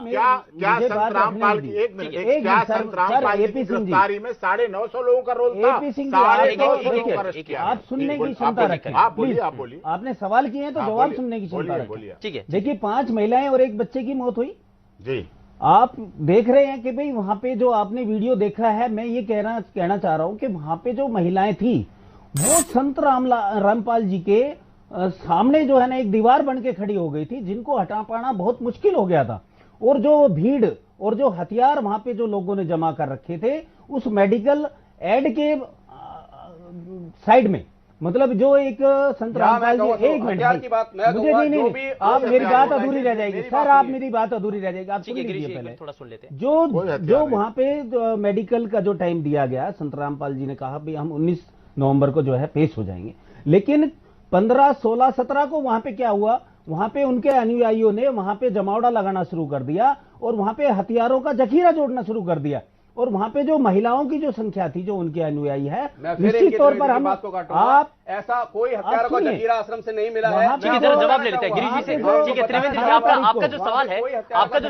क्या संत रामपाल की एक मिनट, क्या संत रामपाल की गिरफ्तारी में 950 लोगों का रोल था? 950 लोगों को अरेस्ट किया। आप सुनने की क्षमता रखें। आप बोलिए। आपने सवाल किए हैं तो जवाब सुनने की क्षमता रखें। ठीक है। देखिए, 5 महिलाएं और 1 बच्चे की मौत हुई जी। आप देख रहे हैं कि भाई वहां पे जो आपने वीडियो देखा है, मैं ये कहना चाह रहा हूं कि वहां पे जो महिलाएं थी वो संत रामपाल जी के सामने जो है ना एक दीवार बन के खड़ी हो गई थी, जिनको हटा पाना बहुत मुश्किल हो गया था। और जो भीड़ और जो हथियार वहां पे जो लोगों ने जमा कर रखे थे उस मेडिकल एड के साइड में, मतलब जो एक संत रामपाल जी, एक मिनट मुझे नहीं, आप मेरी बात अधूरी रह जाएगी सर, आप मेरी बात अधूरी रह जाएगी, आप सुन लीजिए पहले, थोड़ा सुन लेते हैं। जो वहां पे मेडिकल का जो टाइम दिया गया, संत रामपाल जी ने कहा भी हम 19 नवंबर को जो है पेश हो जाएंगे, लेकिन 15, 16, 17 को वहां पे क्या हुआ, वहां पे उनके अनुयायियों ने वहां पे जमावड़ा लगाना शुरू कर दिया और वहां पे हथियारों का जखीरा जोड़ना शुरू कर दिया। और वहां पे जो महिलाओं की जो संख्या थी जो उनके अनुयायी है, निश्चित तौर पर हम आप ऐसा कोई हथियारों का जखीरा आश्रम से नहीं मिला है। ठीक है, जरा जवाब ले लेते हैं गिरीश जी से। ठीक है त्रिवेंद्र जी, आपका जो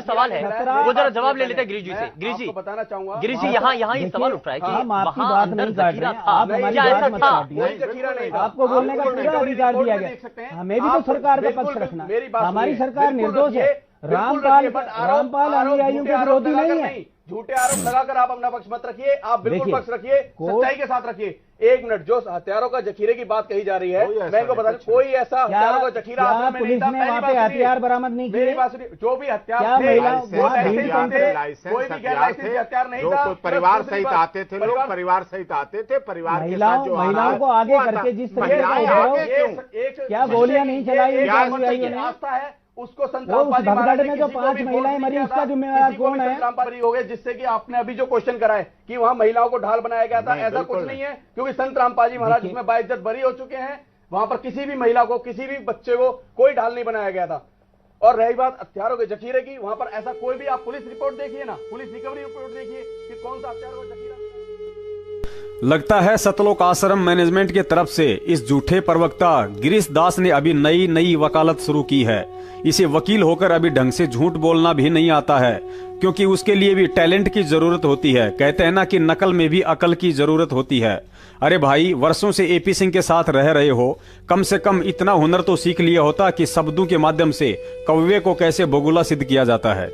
सवाल है वो जरा जवाब ले लेते हैं गिरीश जी से। गिरीश जी बताना चाहूंगा, गिरीश जी यहाँ ये सवाल उठ रहा है कि हम आपकी बात नहीं काट रहे हैं, आप हमारी बात मत काटिए, आपको बोलने का पूरा अधिकार दिया गया, हमें भी तो सरकार का पक्ष रखना, हमारी सरकार निर्दोष है, रामपाल अनुयायियों के विरोधी नहीं है। झूठे आरोप लगाकर आप अपना पक्ष मत रखिए, आप बिल्कुल पक्ष रखिए, सच्चाई के साथ रखिए। 1 मिनट, जो हथियारों का जखीरे की बात कही जा रही है, मैं इनको बता दूं, कोई ऐसा हथियारों का जखीरा आश्रम में नहीं था। वहाँ पे हथियार बरामद नहीं किए, मेरी बात सुनिए, जो भी हथियार थे, कोई भी गैर लाइसेंसी हथियार नहीं था। परिवार सहित आते थे लोग, परिवार सहित आते थे, परिवार के साथ जो महिलाओं को आगे करके जिस तरीके से क्या गोलियां नहीं चलाई, आस्था है उसको संत रामपाल जी महाराज में जो 5 महिलाएं मरी उसका जिम्मेवार कौन है? रामपाल हो गए, जिससे कि आपने अभी जो क्वेश्चन करा है कि वहां महिलाओं को ढाल बनाया गया था, ऐसा कुछ नहीं है, क्योंकि संत रामपाल जी महाराज इसमें बाइज्जत बरी हो चुके हैं। वहां पर किसी भी महिला को, किसी भी बच्चे को कोई ढाल नहीं बनाया गया था। और रही बात हथियारों के जखीरे की, वहां पर ऐसा कोई भी, आप पुलिस रिपोर्ट देखिए ना, पुलिस रिकवरी रिपोर्ट देखिए कि कौन सा हथियारों का जखीरा। लगता है सतलोक आश्रम मैनेजमेंट के तरफ से इस झूठे प्रवक्ता गिरीश दास ने अभी नई वकालत शुरू की है। इसे वकील होकर अभी ढंग से झूठ बोलना भी नहीं आता है, क्योंकि उसके लिए भी टैलेंट की जरूरत होती है। कहते हैं ना कि नकल में भी अकल की जरूरत होती है। अरे भाई, वर्षों से एपी सिंह के साथ रह रहे हो, कम से कम इतना हुनर तो सीख लिया होता कि शब्दों के माध्यम से कौवे को कैसे बगुला सिद्ध किया जाता है।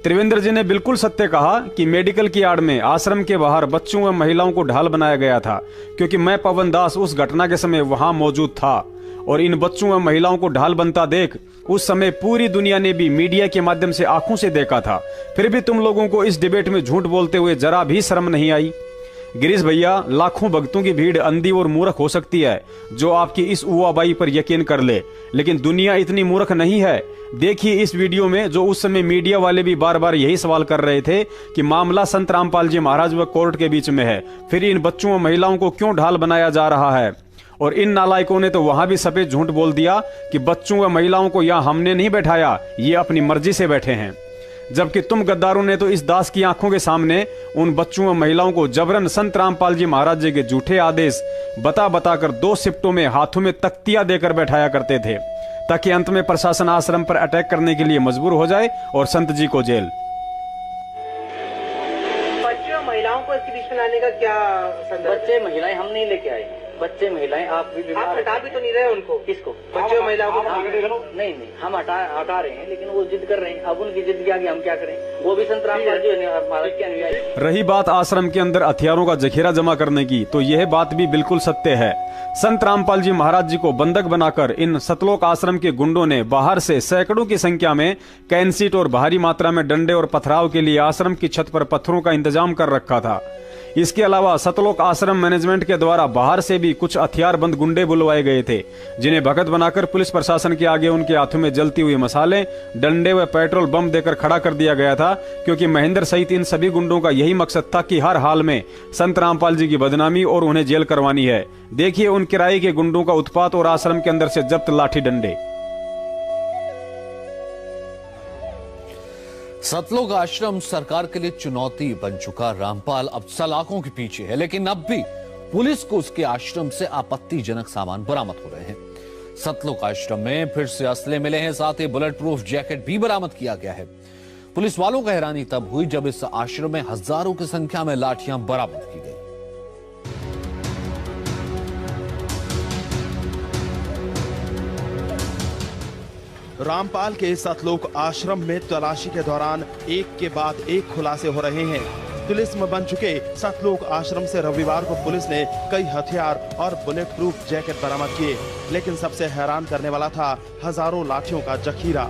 त्रिवेंद्र जी ने बिल्कुल सत्य कहा कि मेडिकल की आड़ में आश्रम के बाहर बच्चों व महिलाओं को ढाल बनाया गया था, क्योंकि मैं पवन दास उस घटना के समय वहां मौजूद था और इन बच्चों व महिलाओं को ढाल बनता देख उस समय पूरी दुनिया ने भी मीडिया के माध्यम से आंखों से देखा था। फिर भी तुम लोगों को इस डिबेट में झूठ बोलते हुए जरा भी शर्म नहीं आई। गिरीश भैया, लाखों भक्तों की भीड़ अंधी और मूर्ख हो सकती है जो आपकी इस उवाबाई पर यकीन कर ले, लेकिन दुनिया इतनी मूर्ख नहीं है। देखिए इस वीडियो में जो उस समय मीडिया वाले भी बार बार यही सवाल कर रहे थे कि मामला संत रामपाल जी महाराज व कोर्ट के बीच में है, फिर इन बच्चों व महिलाओं को क्यों ढाल बनाया जा रहा है। और इन नालायकों ने तो वहां भी सफेद झूठ बोल दिया कि बच्चों व महिलाओं को यहां हमने नहीं बैठाया, ये अपनी मर्जी से बैठे हैं। जबकि तुम गद्दारों ने तो इस दास की आंखों के सामने उन बच्चों व महिलाओं को जबरन संत रामपाल जी महाराज जी के झूठे आदेश बता कर 2 शिफ्टों में हाथों में तख्तियां देकर बैठाया करते थे, ताकि अंत में प्रशासन आश्रम पर अटैक करने के लिए मजबूर हो जाए और संत जी को जेल। बच्चों महिलाओं को इसके बीच में लाने का क्या संदर्भ? बच्चे महिलाएं हम नहीं लेके आए, बच्चे महिलाएं, आप भी बीमार, आप हटा भी तो नहीं रहे उनको। किसको? बच्चे और महिलाओं को नहीं, हम हटा रहे हैं, लेकिन वो जिद कर रहे हैं। अब उनकी जिद के आगे हम क्या करें? वो भी संत रामपाल जी महाराज के अनुयायी। रही बात आश्रम के अंदर हथियारों का जखीरा जमा करने की, तो यह बात भी बिल्कुल सत्य है। संत रामपाल जी महाराज जी को बंधक बनाकर इन सतलोक आश्रम के गुंडों ने बाहर से सैकड़ों की संख्या में कैंसीट और भारी मात्रा में डंडे और पथराव के लिए आश्रम की छत पर पत्थरों का इंतजाम कर रखा था। इसके अलावा सतलोक आश्रम मैनेजमेंट के द्वारा बाहर से भी कुछ हथियारबंद गुंडे बुलवाए गए थे, जिन्हें भगत बनाकर पुलिस प्रशासन के आगे उनके हाथों में जलती हुई मसाले, डंडे व पेट्रोल बम देकर खड़ा कर दिया गया था, क्योंकि महेंद्र सहित इन सभी गुंडों का यही मकसद था कि हर हाल में संत रामपाल जी की बदनामी और उन्हें जेल करवानी है। देखिए उन किराए के गुंडों का उत्पात और आश्रम के अंदर से जब्त लाठी डंडे। सतलोक आश्रम सरकार के लिए चुनौती बन चुका। रामपाल अब सलाखों के पीछे है, लेकिन अब भी पुलिस को उसके आश्रम से आपत्तिजनक सामान बरामद हो रहे हैं। सतलोक आश्रम में फिर से असले मिले हैं, साथ ही बुलेट प्रूफ जैकेट भी बरामद किया गया है। पुलिस वालों को हैरानी तब हुई जब इस आश्रम में हजारों की संख्या में लाठियां बरामद की गई। रामपाल के सतलोक आश्रम में तलाशी के दौरान एक के बाद एक खुलासे हो रहे हैं। पुलिस में बन चुके सतलोक आश्रम से रविवार को पुलिस ने कई हथियार और बुलेट प्रूफ जैकेट बरामद किए, लेकिन सबसे हैरान करने वाला था हजारों लाठियों का जखीरा।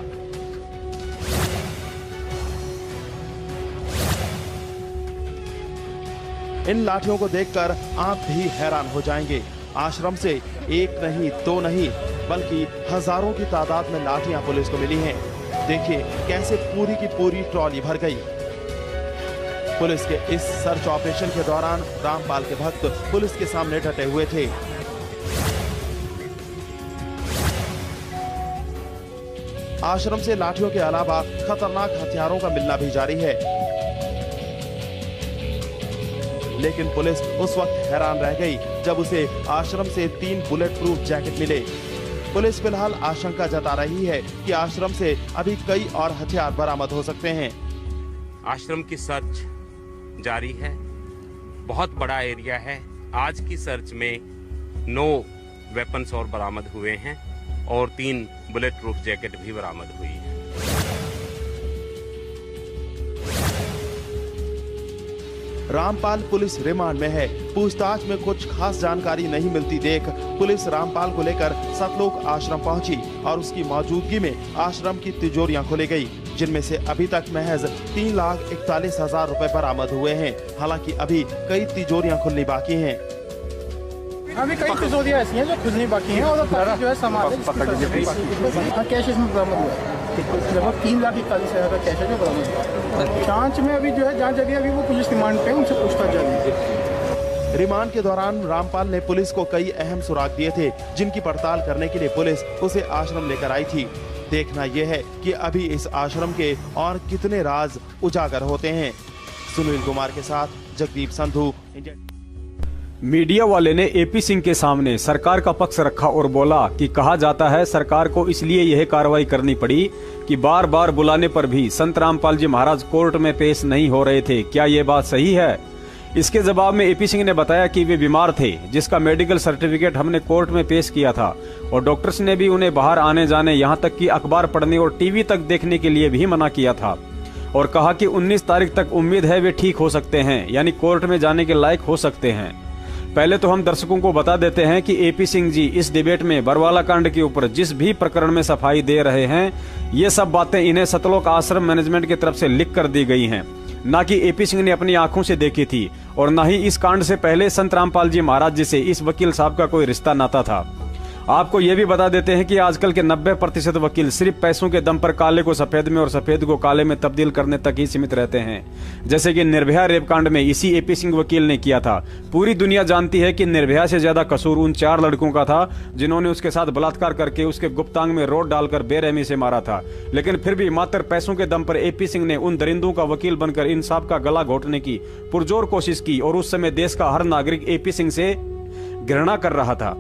इन लाठियों को देखकर आप भी हैरान हो जाएंगे। आश्रम से एक नहीं, दो नहीं, बल्कि हजारों की तादाद में लाठियां पुलिस को मिली हैं। देखिए कैसे पूरी की पूरी ट्रॉली भर गई। पुलिस के इस सर्च ऑपरेशन के दौरान रामपाल के भक्त पुलिस के सामने डटे हुए थे। आश्रम से लाठियों के अलावा खतरनाक हथियारों का मिलना भी जारी है, लेकिन पुलिस उस वक्त हैरान रह गई जब उसे आश्रम से 3 बुलेट प्रूफ जैकेट मिले। पुलिस फिलहाल आशंका जता रही है कि आश्रम से अभी कई और हथियार बरामद हो सकते हैं। आश्रम की सर्च जारी है, बहुत बड़ा एरिया है। आज की सर्च में 9 वेपन्स और बरामद हुए हैं और 3 बुलेट प्रूफ जैकेट भी बरामद हुई है। रामपाल पुलिस रिमांड में है। पूछताछ में कुछ खास जानकारी नहीं मिलती देख पुलिस रामपाल को लेकर सतलोक आश्रम पहुंची और उसकी मौजूदगी में आश्रम की तिजोरियां खोली गई, जिनमें से अभी तक महज 3,41,000 रुपए बरामद हुए हैं। हालांकि अभी कई तिजोरियां खुलनी बाकी हैं। अभी कई तिजोरियां ऐसी हैं जो खुलनी बाकी हैं और जो है सामान कैश इसमें बरामद हुआ है। लगभग 3,41,000 का कैश है जो बरामद हुआ। जांच में अभी जो है जांच जगह अभी वो पुलिस रिमांड पे उनसे पूछताछ जारी है। रिमांड के दौरान रामपाल ने पुलिस को कई अहम सुराग दिए थे, जिनकी पड़ताल करने के लिए पुलिस उसे आश्रम लेकर आई थी। देखना यह है कि अभी इस आश्रम के और कितने राज उजागर होते हैं। सुनील कुमार के साथ जगदीप संधू। मीडिया वाले ने एपी सिंह के सामने सरकार का पक्ष रखा और बोला कि कहा जाता है सरकार को इसलिए यह कार्रवाई करनी पड़ी कि बार बार बुलाने पर भी संत रामपाल जी महाराज कोर्ट में पेश नहीं हो रहे थे। क्या ये बात सही है? इसके जवाब में एपी सिंह ने बताया कि वे बीमार थे, जिसका मेडिकल सर्टिफिकेट हमने कोर्ट में पेश किया था और डॉक्टर्स ने भी उन्हें बाहर आने जाने, यहाँ तक कि अखबार पढ़ने और टीवी तक देखने के लिए भी मना किया था और कहा कि 19 तारीख तक उम्मीद है वे ठीक हो सकते हैं, यानी कोर्ट में जाने के लायक हो सकते हैं। पहले तो हम दर्शकों को बता देते हैं कि एपी सिंह जी इस डिबेट में बरवाला कांड के ऊपर जिस भी प्रकरण में सफाई दे रहे हैं, ये सब बातें इन्हें सतलोक आश्रम मैनेजमेंट की तरफ से लिख कर दी गई हैं, न कि एपी सिंह ने अपनी आंखों से देखी थी और न ही इस कांड से पहले संत रामपाल जी महाराज जी से इस वकील साहब का कोई रिश्ता नाता था। आपको ये भी बता देते हैं कि आजकल के 90% वकील सिर्फ पैसों के दम पर काले को सफेद में और सफेद को काले में तब्दील करने तक ही सीमित रहते हैं, जैसे कि निर्भया रेप कांड में इसी एपी सिंह वकील ने किया था। पूरी दुनिया जानती है कि निर्भया से ज्यादा कसूर उन 4 लड़कों का था जिन्होंने उसके साथ बलात्कार करके उसके गुप्तांग में रोड डालकर बेरहमी से मारा था, लेकिन फिर भी मात्र पैसों के दम पर एपी सिंह ने उन दरिंदों का वकील बनकर इंसाफ का गला घोटने की पुरजोर कोशिश की और उस समय देश का हर नागरिक एपी सिंह से घृणा कर रहा था।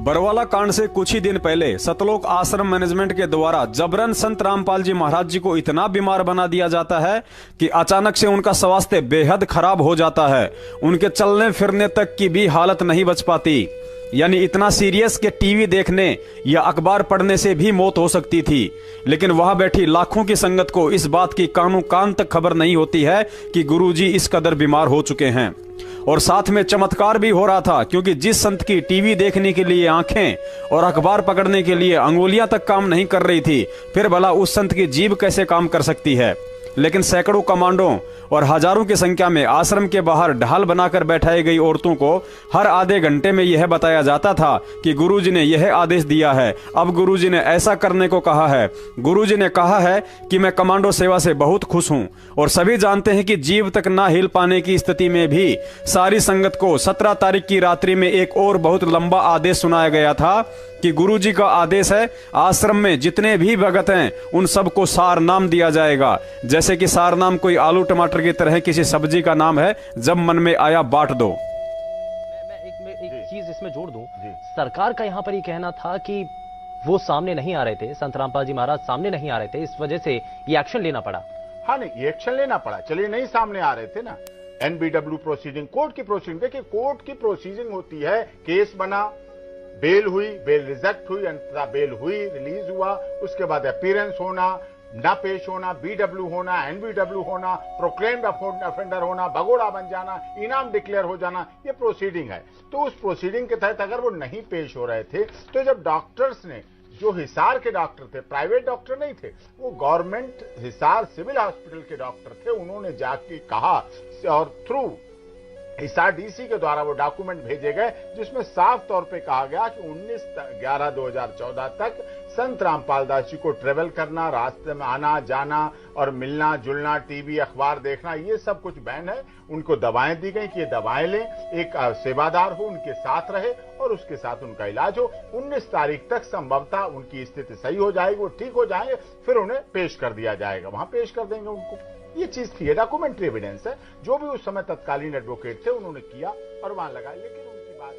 बरवाला कांड से कुछ ही दिन पहले सतलोक आश्रम मैनेजमेंट के द्वारा जबरन संत रामपाल जी महाराज जी को इतना बीमार बना दिया जाता है कि अचानक से उनका स्वास्थ्य बेहद खराब हो जाता है। उनके चलने फिरने तक की भी हालत नहीं बच पाती, यानी इतना सीरियस कि टीवी देखने या अखबार पढ़ने से भी मौत हो सकती थी। लेकिन वहां बैठी लाखों की संगत को इस बात की कानों कान तक खबर नहीं होती है कि गुरुजी इस कदर बीमार हो चुके हैं। और साथ में चमत्कार भी हो रहा था, क्योंकि जिस संत की टीवी देखने के लिए आंखें और अखबार पकड़ने के लिए अंगुलियां तक काम नहीं कर रही थी, फिर भला उस संत की जीभ कैसे काम कर सकती है। लेकिन सैकड़ों कमांडों और हजारों की संख्या में आश्रम के बाहर ढाल बनाकर बैठाई गई औरतों को हर आधे घंटे में यह बताया जाता था कि गुरुजी ने यह आदेश दिया है, अब गुरुजी ने ऐसा करने को कहा है। गुरुजी ने कहा है कि मैं कमांडो सेवा से बहुत खुश हूं। और सभी जानते हैं कि जीव तक ना हिल पाने की स्थिति में भी सारी संगत को 17 तारीख की रात्रि में एक और बहुत लंबा आदेश सुनाया गया था कि गुरुजी का आदेश है, आश्रम में जितने भी भगत हैं उन सबको सार नाम दिया जाएगा। जैसे कि सार नाम कोई आलू टमाटर की तरह किसी सब्जी का नाम है, जब मन में आया बांट दो। मैं एक चीज इसमें जोड़ दूं, सरकार का यहाँ पर ये कहना था कि वो सामने नहीं आ रहे थे, संत रामपाल जी महाराज सामने नहीं आ रहे थे, इस वजह से ये एक्शन लेना पड़ा। हाँ नहीं, ये एक्शन लेना पड़ा, चलिए नहीं सामने आ रहे थे ना। NBW प्रोसीडिंग, कोर्ट की प्रोसीडिंग, देखिए कोर्ट की प्रोसीडिंग होती है, केस बना, बेल हुई, बेल रिजेक्ट हुई, अंततः बेल हुई, रिलीज हुआ, उसके बाद अपीयरेंस होना, ना पेश होना, BW होना, NBW होना, प्रोक्लेम्ड ऑफेंडर होना, भगोड़ा बन जाना, इनाम डिक्लेयर हो जाना, ये प्रोसीडिंग है। तो उस प्रोसीडिंग के तहत अगर वो नहीं पेश हो रहे थे, तो जब डॉक्टर्स ने, जो हिसार के डॉक्टर थे, प्राइवेट डॉक्टर नहीं थे, वो गवर्नमेंट हिसार सिविल हॉस्पिटल के डॉक्टर थे, उन्होंने जाके कहा और थ्रू हिसार DC के द्वारा वो डॉक्यूमेंट भेजे गए जिसमें साफ तौर पे कहा गया कि 19/11/2014 तक संत रामपाल दास जी को ट्रेवल करना, रास्ते में आना जाना और मिलना जुलना, टीवी अखबार देखना, ये सब कुछ बैन है। उनको दवाएं दी गई कि ये दवाएं लें, एक सेवादार हो उनके साथ रहे और उसके साथ उनका इलाज हो। 19 तारीख तक संभवतः उनकी स्थिति सही हो जाएगी, वो ठीक हो जाएंगे, फिर उन्हें पेश कर दिया जाएगा, वहां पेश कर देंगे उनको। ये चीज थी, ये डॉक्यूमेंट्री एविडेंस है, जो भी उस समय तत्कालीन एडवोकेट थे उन्होंने किया और वहां लगा, लेकिन उनकी बात।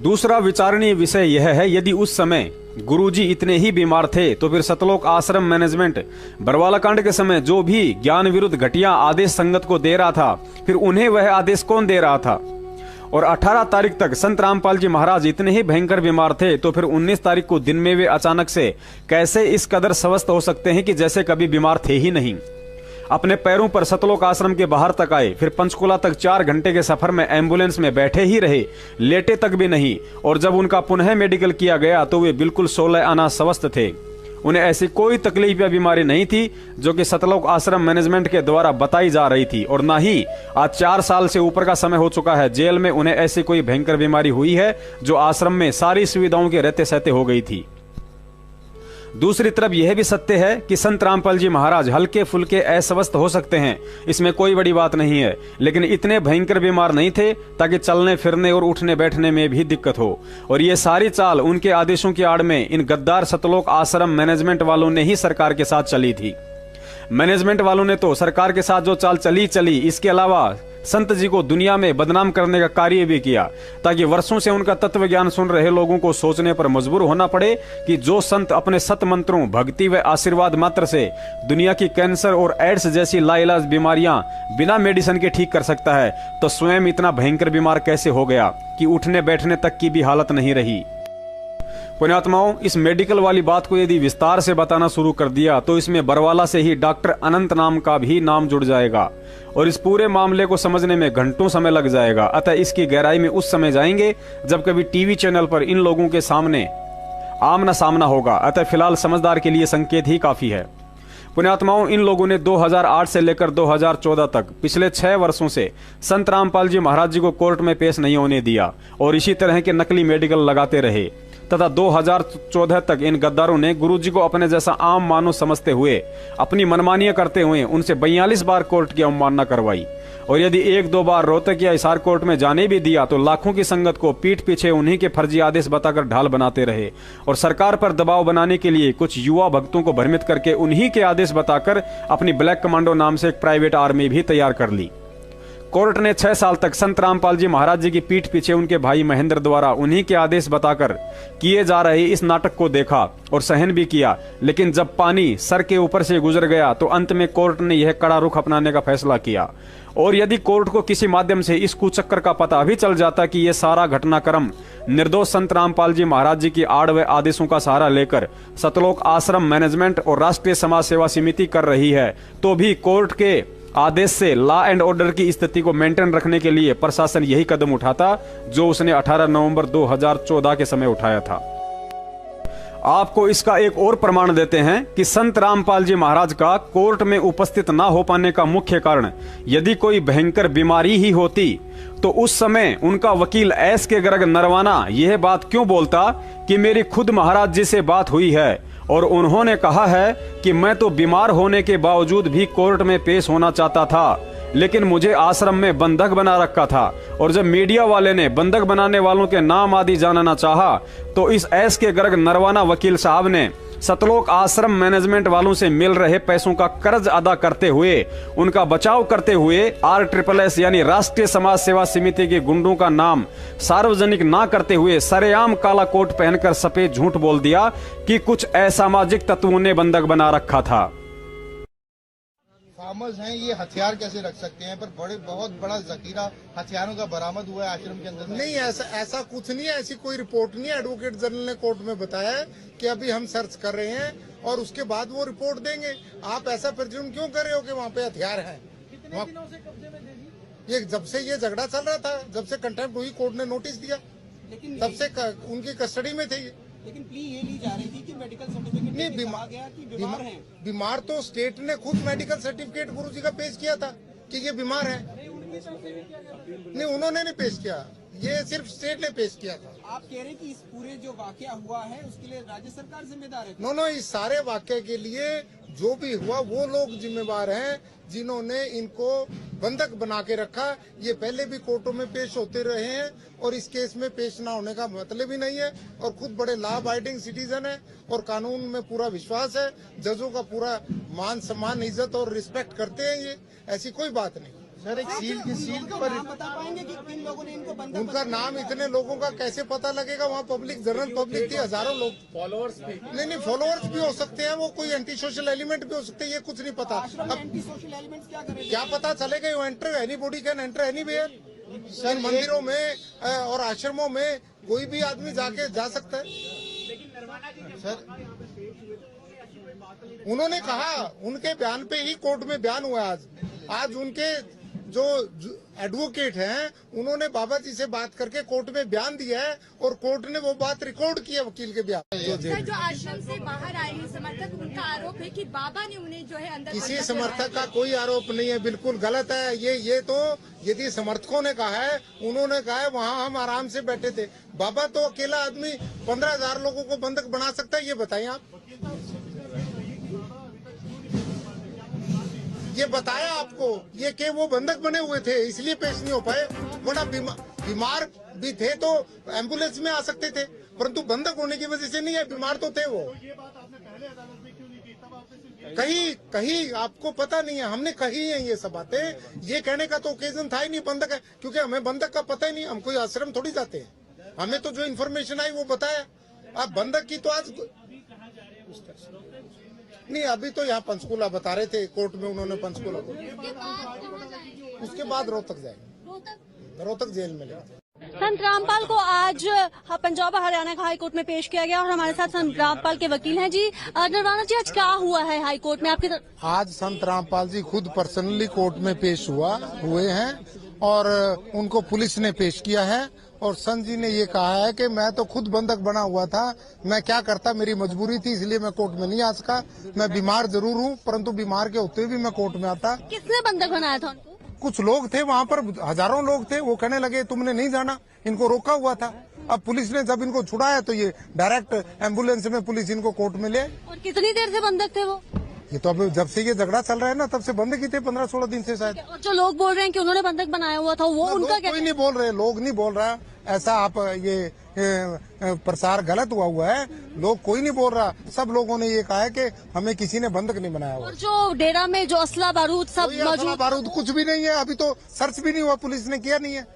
दूसरा विचारणीय विषय यह है, यदि उस समय गुरुजी इतने ही बीमार थे तो फिर सतलोक आश्रम मैनेजमेंट बरवाला कांड के समय जो भी ज्ञान विरुद्ध घटिया आदेश संगत को दे रहा था, फिर उन्हें वह आदेश कौन दे रहा था। और 18 तारीख तक संत रामपाल जी महाराज इतने ही भयंकर बीमार थे, तो फिर 19 तारीख को दिन में वे अचानक से कैसे इस कदर स्वस्थ हो सकते हैं कि जैसे कभी बीमार थे ही नहीं। अपने पैरों पर सतलोक आश्रम के बाहर तक आए, फिर पंचकुला तक 4 घंटे के सफर में एम्बुलेंस में बैठे ही रहे, लेटे तक भी नहीं। और जब उनका पुनः मेडिकल किया गया तो वे बिल्कुल 16 आना स्वस्थ थे। उन्हें ऐसी कोई तकलीफ या बीमारी नहीं थी जो कि सतलोक आश्रम मैनेजमेंट के द्वारा बताई जा रही थी। और ना ही आज 4 साल से ऊपर का समय हो चुका है, जेल में उन्हें ऐसी कोई भयंकर बीमारी हुई है जो आश्रम में सारी सुविधाओं के रहते सहते हो गई थी। दूसरी तरफ यह भी सत्य है कि संत रामपाल जी महाराज हल्के फुल्के अस्वस्थ हो सकते हैं, इसमें कोई बड़ी बात नहीं है, लेकिन इतने भयंकर बीमार नहीं थे ताकि चलने फिरने और उठने बैठने में भी दिक्कत हो। और ये सारी चाल उनके आदेशों की आड़ में इन गद्दार सतलोक आश्रम मैनेजमेंट वालों ने ही सरकार के साथ चली थी। मैनेजमेंट वालों ने तो सरकार के साथ जो चाल चली, इसके अलावा संत जी को दुनिया में बदनाम करने का कार्य भी किया, ताकि वर्षों से उनका तत्व ज्ञान सुन रहे लोगों को सोचने पर मजबूर होना पड़े कि जो संत अपने सत मंत्रों, भक्ति व आशीर्वाद मात्र से दुनिया की कैंसर और एड्स जैसी लाइलाज बीमारियां बिना मेडिसिन के ठीक कर सकता है, तो स्वयं इतना भयंकर बीमार कैसे हो गया कि उठने बैठने तक की भी हालत नहीं रही। पुण्यात्माओं, इस मेडिकल वाली बात को यदि विस्तार से बताना शुरू कर दिया तो इसमें बरवाला से ही डॉक्टर अनंत नाम का भी नाम जुड़ जाएगा और इस पूरे मामले को समझने में घंटों समय लग जाएगा। अतः इसकी गहराई में उस समय जाएंगे जब कभी टीवी चैनल पर इन लोगों के सामने आमना सामना होगा। अतः फिलहाल समझदार के लिए संकेत ही काफी है। पुण्यात्माओं, इन लोगों ने 2008 से लेकर 2014 तक पिछले 6 वर्षों से संत रामपाल जी महाराज जी को कोर्ट में पेश नहीं होने दिया और इसी तरह के नकली मेडिकल लगाते रहे तथा 2014 तक इन गद्दारों ने गुरुजी को अपने जैसा आम मानव समझते हुए अपनी मनमानियां करते हुए उनसे 42 बार कोर्ट की अवमानना करवाई। और यदि 1-2 बार रोहतक या हिसार कोर्ट में जाने भी दिया तो लाखों की संगत को पीठ पीछे उन्हीं के फर्जी आदेश बताकर ढाल बनाते रहे और सरकार पर दबाव बनाने के लिए कुछ युवा भक्तों को भ्रमित करके उन्हीं के आदेश बताकर अपनी ब्लैक कमांडो नाम से एक प्राइवेट आर्मी भी तैयार कर ली। कोर्ट ने 6 साल तक संत रामपाल जी महाराज जी की पीठ पीछे उनके भाई महेंद्र द्वारा उन्हीं के आदेश बताकर किए जा रहे इस नाटक को देखा और सहन भी किया। लेकिन जब पानी सर के ऊपर से गुजर गया तो अंत में कोर्ट ने यह कड़ा रुख अपनाने का फैसला किया। और यदि कोर्ट को किसी माध्यम से इस कुचक्कर का पता भी चल जाता कि यह सारा घटनाक्रम निर्दोष संत रामपाल जी महाराज जी की आड़ व आदेशों का सहारा लेकर सतलोक आश्रम मैनेजमेंट और राष्ट्रीय समाज सेवा समिति कर रही है, तो भी कोर्ट के आदेश से लॉ एंड ऑर्डर की स्थिति को मेंटेन रखने के लिए प्रशासन यही कदम उठाता जो उसने 18 नवंबर 2014 के समय उठाया था। आपको इसका एक और प्रमाण देते हैं कि संत रामपाल जी महाराज का कोर्ट में उपस्थित ना हो पाने का मुख्य कारण यदि कोई भयंकर बीमारी ही होती तो उस समय उनका वकील एस के गर्ग नरवाना यह बात क्यों बोलता कि मेरी खुद महाराज जी से बात हुई है और उन्होंने कहा है कि मैं तो बीमार होने के बावजूद भी कोर्ट में पेश होना चाहता था, लेकिन मुझे आश्रम में बंधक बना रखा था। और जब मीडिया वाले ने बंधक बनाने वालों के नाम आदि जानना चाहा तो इस एस के गर्ग नरवाना वकील साहब ने सतलोक आश्रम मैनेजमेंट वालों से मिल रहे पैसों का कर्ज अदा करते हुए उनका बचाव करते हुए RSSS यानी राष्ट्रीय समाज सेवा समिति के गुंडों का नाम सार्वजनिक ना करते हुए सरेआम काला कोट पहनकर सफेद झूठ बोल दिया कि कुछ असामाजिक तत्वों ने बंधक बना रखा था। फार्मर्स हैं, ये हथियार कैसे रख सकते हैं? पर बहुत बड़ा जखीरा हथियारों का बरामद हुआ है आश्रम के अंदर। नहीं, ऐसा कुछ नहीं है, ऐसी कोई रिपोर्ट नहीं है। एडवोकेट जनरल ने कोर्ट में बताया है कि अभी हम सर्च कर रहे हैं और उसके बाद वो रिपोर्ट देंगे। आप ऐसा प्रिज्यूम क्यों कर रहे हो कि वहाँ पे हथियार है? ये जब से ये झगड़ा चल रहा था, जब से कंटेम्प्ट हुई, कोर्ट ने नोटिस दिया, तब से उनकी कस्टडी में थे। लेकिन प्ली ये ली जा रही थी कि मेडिकल सर्टिफिकेट नहीं, बीमार हैं। बीमार तो स्टेट ने खुद मेडिकल सर्टिफिकेट गुरुजी का पेश किया था कि ये बीमार है। नहीं, उन्होंने नहीं पेश किया, ये सिर्फ स्टेट ने पेश किया था। आप कह रहे हैं कि इस पूरे जो वाकया हुआ है उसके लिए राज्य सरकार जिम्मेदार है? नो, इस सारे वाकये के लिए जो भी हुआ वो लोग जिम्मेवार हैं जिन्होंने इनको बंधक बना के रखा। ये पहले भी कोर्टों में पेश होते रहे हैं और इस केस में पेश ना होने का मतलब ही नहीं है। और खुद बड़े लॉ अबाइडिंग सिटीजन है और कानून में पूरा विश्वास है। जजों का पूरा मान सम्मान, इज्जत और रिस्पेक्ट करते हैं। ये ऐसी कोई बात नहीं। सर, एक सील पर बता पाएंगे कि किन लोगों ने इनको बंधक? उनका नाम इतने लोगों का कैसे पता लगेगा? वहाँ पब्लिक, जनरल पब्लिक थी, हजारों लोग। फॉलोअर्स भी? नहीं, फॉलोअर्स भी हो सकते हैं, वो कोई एंटी सोशल एलिमेंट भी हो सकते हैं, ये कुछ नहीं पता। एंटी सोशल एलिमेंट्स क्या करेंगे? क्या पता चलेगा? You enter, anybody can enter anywhere. Sir, मंदिरों में और आश्रमों में कोई भी आदमी जा सकता है। सर, उन्होंने कहा, उनके बयान पे ही कोर्ट में बयान हुआ। आज उनके जो एडवोकेट हैं उन्होंने बाबा जी से बात करके कोर्ट में बयान दिया है और कोर्ट ने वो बात रिकॉर्ड की है वकील के बयान। जो आश्रम से बाहर आए हैं समर्थक, उनका आरोप है कि बाबा ने उन्हें जो है अंदर। किसी समर्थक का कोई आरोप नहीं है, बिल्कुल गलत है ये तो यदि समर्थकों ने कहा है, उन्होंने कहा है वहाँ हम आराम से बैठे थे। बाबा तो अकेला आदमी 15,000 लोगों को बंधक बना सकता है, ये बताइए आप। ये बताया आपको ये कि वो बंधक बने हुए थे इसलिए पेश नहीं हो पाए, वरना बीमार भी थे तो एम्बुलेंस में आ सकते थे, परंतु बंधक होने की वजह से नहीं है, बीमार तो थे वो। कहीं आपको पता नहीं है, हमने कही है ये सब बातें। ये कहने का तो ओकेजन था ही नहीं बंधक है, क्योंकि हमें बंधक का पता ही नहीं। हम कोई आश्रम थोड़ी जाते हैं, हमें तो जो इन्फॉर्मेशन आई वो बताया। अब बंधक की तो आज नहीं, अभी तो यहाँ पंचकूला बता रहे थे, कोर्ट में उन्होंने पंचकूला को। उसके बाद रोहतक जाएंगे, रोहतक जेल में लेंगे। संत रामपाल को आज पंजाब और हरियाणा का हाई कोर्ट में पेश किया गया और हमारे साथ संत रामपाल के वकील हैं जी। नरवाना जी, आज क्या हुआ है हाई कोर्ट में आपके? आज संत रामपाल जी खुद पर्सनली कोर्ट में पेश हुए हैं और उनको पुलिस ने पेश किया है। और संत जी ने ये कहा है कि मैं तो खुद बंधक बना हुआ था, मैं क्या करता, मेरी मजबूरी थी, इसलिए मैं कोर्ट में नहीं आ सका। मैं बीमार जरूर हूँ, परंतु बीमार के होते भी मैं कोर्ट में आता। किसने बंधक बनाया था उनको? कुछ लोग थे वहाँ पर, हजारों लोग थे। वो कहने लगे तुमने नहीं जाना, इनको रोका हुआ था। अब पुलिस ने जब इनको छुड़ाया तो ये डायरेक्ट एम्बुलेंस में पुलिस इनको कोर्ट में ले। और कितनी देर से बंधक थे वो? ये तो अब जब से ये झगड़ा चल रहा है ना, तब से बंधक ही थे, 15-16 दिन से शायद। और जो लोग बोल रहे हैं कि उन्होंने बंधक बनाया हुआ था, वो उनका क्या? कोई नहीं बोल रहे, लोग नहीं बोल रहा। ऐसा आप ये प्रसार गलत हुआ है। लोग कोई नहीं बोल रहा, सब लोगों ने ये कहा है कि हमें किसी ने बंधक नहीं बनाया हुआ। और जो डेरा में जो असला बारूद सब असला बारूद कुछ भी नहीं है, अभी तो सर्च भी नहीं हुआ, पुलिस ने किया नहीं है।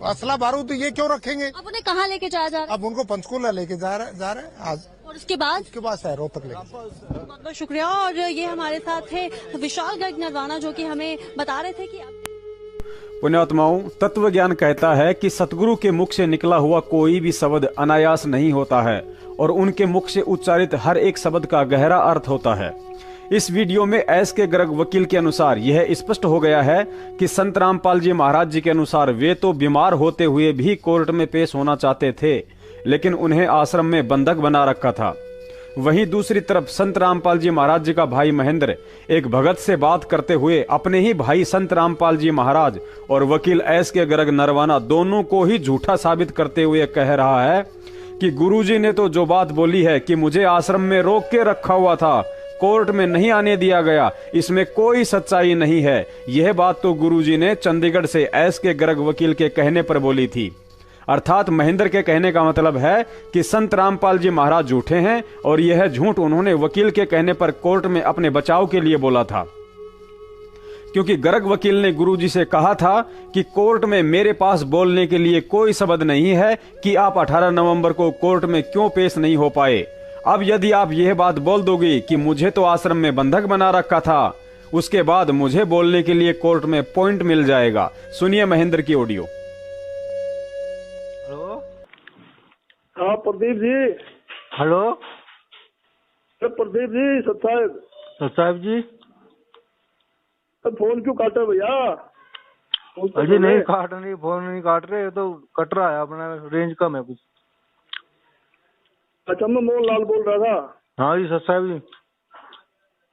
असला बारूद ये क्यों रखेंगे? अब उन्हें कहाँ लेके जाया जा रहा है? अब उनको पंचकूला लेके जा रहे हैं आज, और उसके बाद शहरों तक लेके। बहुत बहुत शुक्रिया। और ये हमारे साथ थे विशाल गर्ग नरवाना, जो कि हमें बता रहे थे कि पुण्यात्माओं, तत्व ज्ञान कहता है कि सतगुरु के मुख से निकला हुआ कोई भी शब्द अनायास नहीं होता है और उनके मुख से उच्चारित हर एक शब्द का गहरा अर्थ होता है। इस वीडियो में एस के गर्ग वकील के अनुसार यह स्पष्ट हो गया है कि संत रामपाल जी महाराज जी के अनुसार वे तो बीमार होते हुए भी कोर्ट में पेश होना चाहते थे, लेकिन उन्हें आश्रम में बंधक बना रखा था। वहीं दूसरी तरफ संत रामपाल जी महाराज जी का भाई महेंद्र एक भगत से बात करते हुए अपने ही भाई संत रामपाल जी महाराज और वकील एस के गर्ग नरवाना दोनों को ही झूठा साबित करते हुए कह रहा है कि गुरुजी ने तो जो बात बोली है कि मुझे आश्रम में रोक के रखा हुआ था, कोर्ट में नहीं आने दिया गया, इसमें कोई सच्चाई नहीं है। यह बात तो गुरुजी ने चंडीगढ़ से एस के गर्ग वकील के कहने पर बोली थी। अर्थात महेंद्र के कहने का मतलब है कि संत रामपाल जी महाराज झूठे हैं और यह झूठ उन्होंने वकील के कहने पर कोर्ट में अपने बचाव के लिए बोला था, क्योंकि गर्ग वकील ने गुरुजी से कहा था कि कोर्ट में मेरे पास बोलने के लिए कोई शब्द नहीं है कि आप 18 नवंबर को कोर्ट में क्यों पेश नहीं हो पाए। अब यदि आप यह बात बोल दोगे कि मुझे तो आश्रम में बंधक बना रखा था, उसके बाद मुझे बोलने के लिए कोर्ट में पॉइंट मिल जाएगा। सुनिए महेंद्र की ऑडियो। हाँ प्रदीप जी। हेलो प्रदीप जी, साहब जी, फोन क्यों काटा भैया? अजी नहीं काट रही, फोन नहीं काट रहे, तो कट रहा है, अपना रेंज कम है कुछ। अच्छा, मैं मोहन लाल बोल रहा था। हाँ जी साहब जी।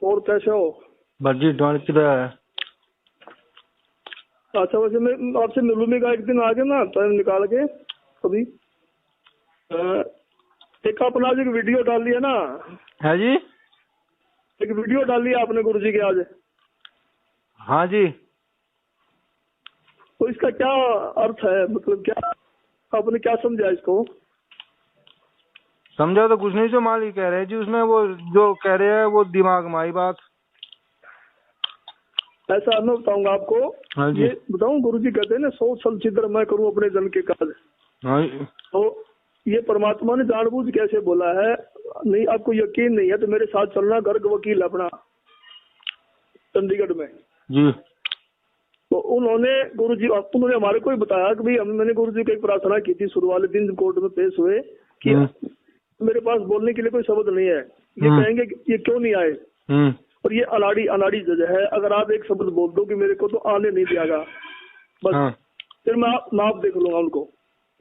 और कैसे हो? बस जी किधर है? अच्छा, वैसे मैं आपसे मिलूंगा एक दिन आके ना, टाइम निकाल के कभी। एक अपना आज एक वीडियो डाल दिया ना। है जी, एक वीडियो डाल दिया आपने गुरुजी के आज। हाँ जी। तो इसका क्या अर्थ है, मतलब क्या आपने क्या समझा इसको? समझा तो कुछ नहीं, जो मालिक कह रहे हैं जी उसमें, वो जो कह रहे हैं वो दिमाग में आई बात। ऐसा मैं बताऊंगा आपको। हाँ जी। ये बताऊं, गुरुजी कहते हैं ना, 100 साल छिद्र मैं करूं अपने जन के काज। हाँ जी। तो ये परमात्मा ने जानबूझ कैसे बोला है? नहीं, आपको यकीन नहीं है तो मेरे साथ चलना, गर्ग वकील अपना चंडीगढ़ में जी। तो उन्होंने हमारे को ही बताया कि भाई मैंने गुरुजी को एक प्रार्थना की थी शुरू वाले दिन कोर्ट में पेश हुए कि मेरे पास बोलने के लिए कोई शब्द नहीं है, ये कहेंगे कि ये क्यों नहीं आए, और ये अनाड़ी जज है, अगर आप एक शब्द बोल दो कि मेरे को तो आने नहीं दिया बस, फिर मैं आप देख लूंगा उनको।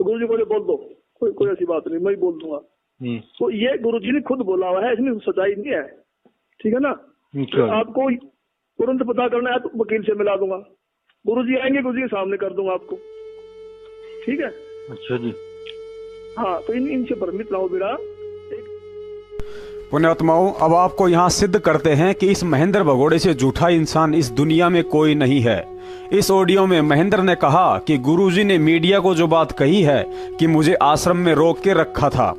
तो गुरुजी को बोल दो, कोई ऐसी बात नहीं, मैं ही बोल दूंगा। तो ये गुरुजी ने खुद बोला हुआ है, इसमें सच्चाई नहीं है, ठीक है ना? तो आपको तुरंत पता करना है तो वकील से मिला दूंगा, गुरुजी आएंगे, गुरुजी के सामने कर दूंगा आपको, ठीक है? अच्छा जी। हाँ, तो इनसे भ्रमित ना हो बेटा। पुण्यात्माओं, अब आपको यहाँ सिद्ध करते हैं कि इस महेंद्र भगोड़े से झूठा इंसान इस दुनिया में कोई नहीं है। इस ऑडियो में महेंद्र ने कहा कि गुरुजी ने मीडिया को जो बात कही है कि मुझे आश्रम में रोक के रखा था,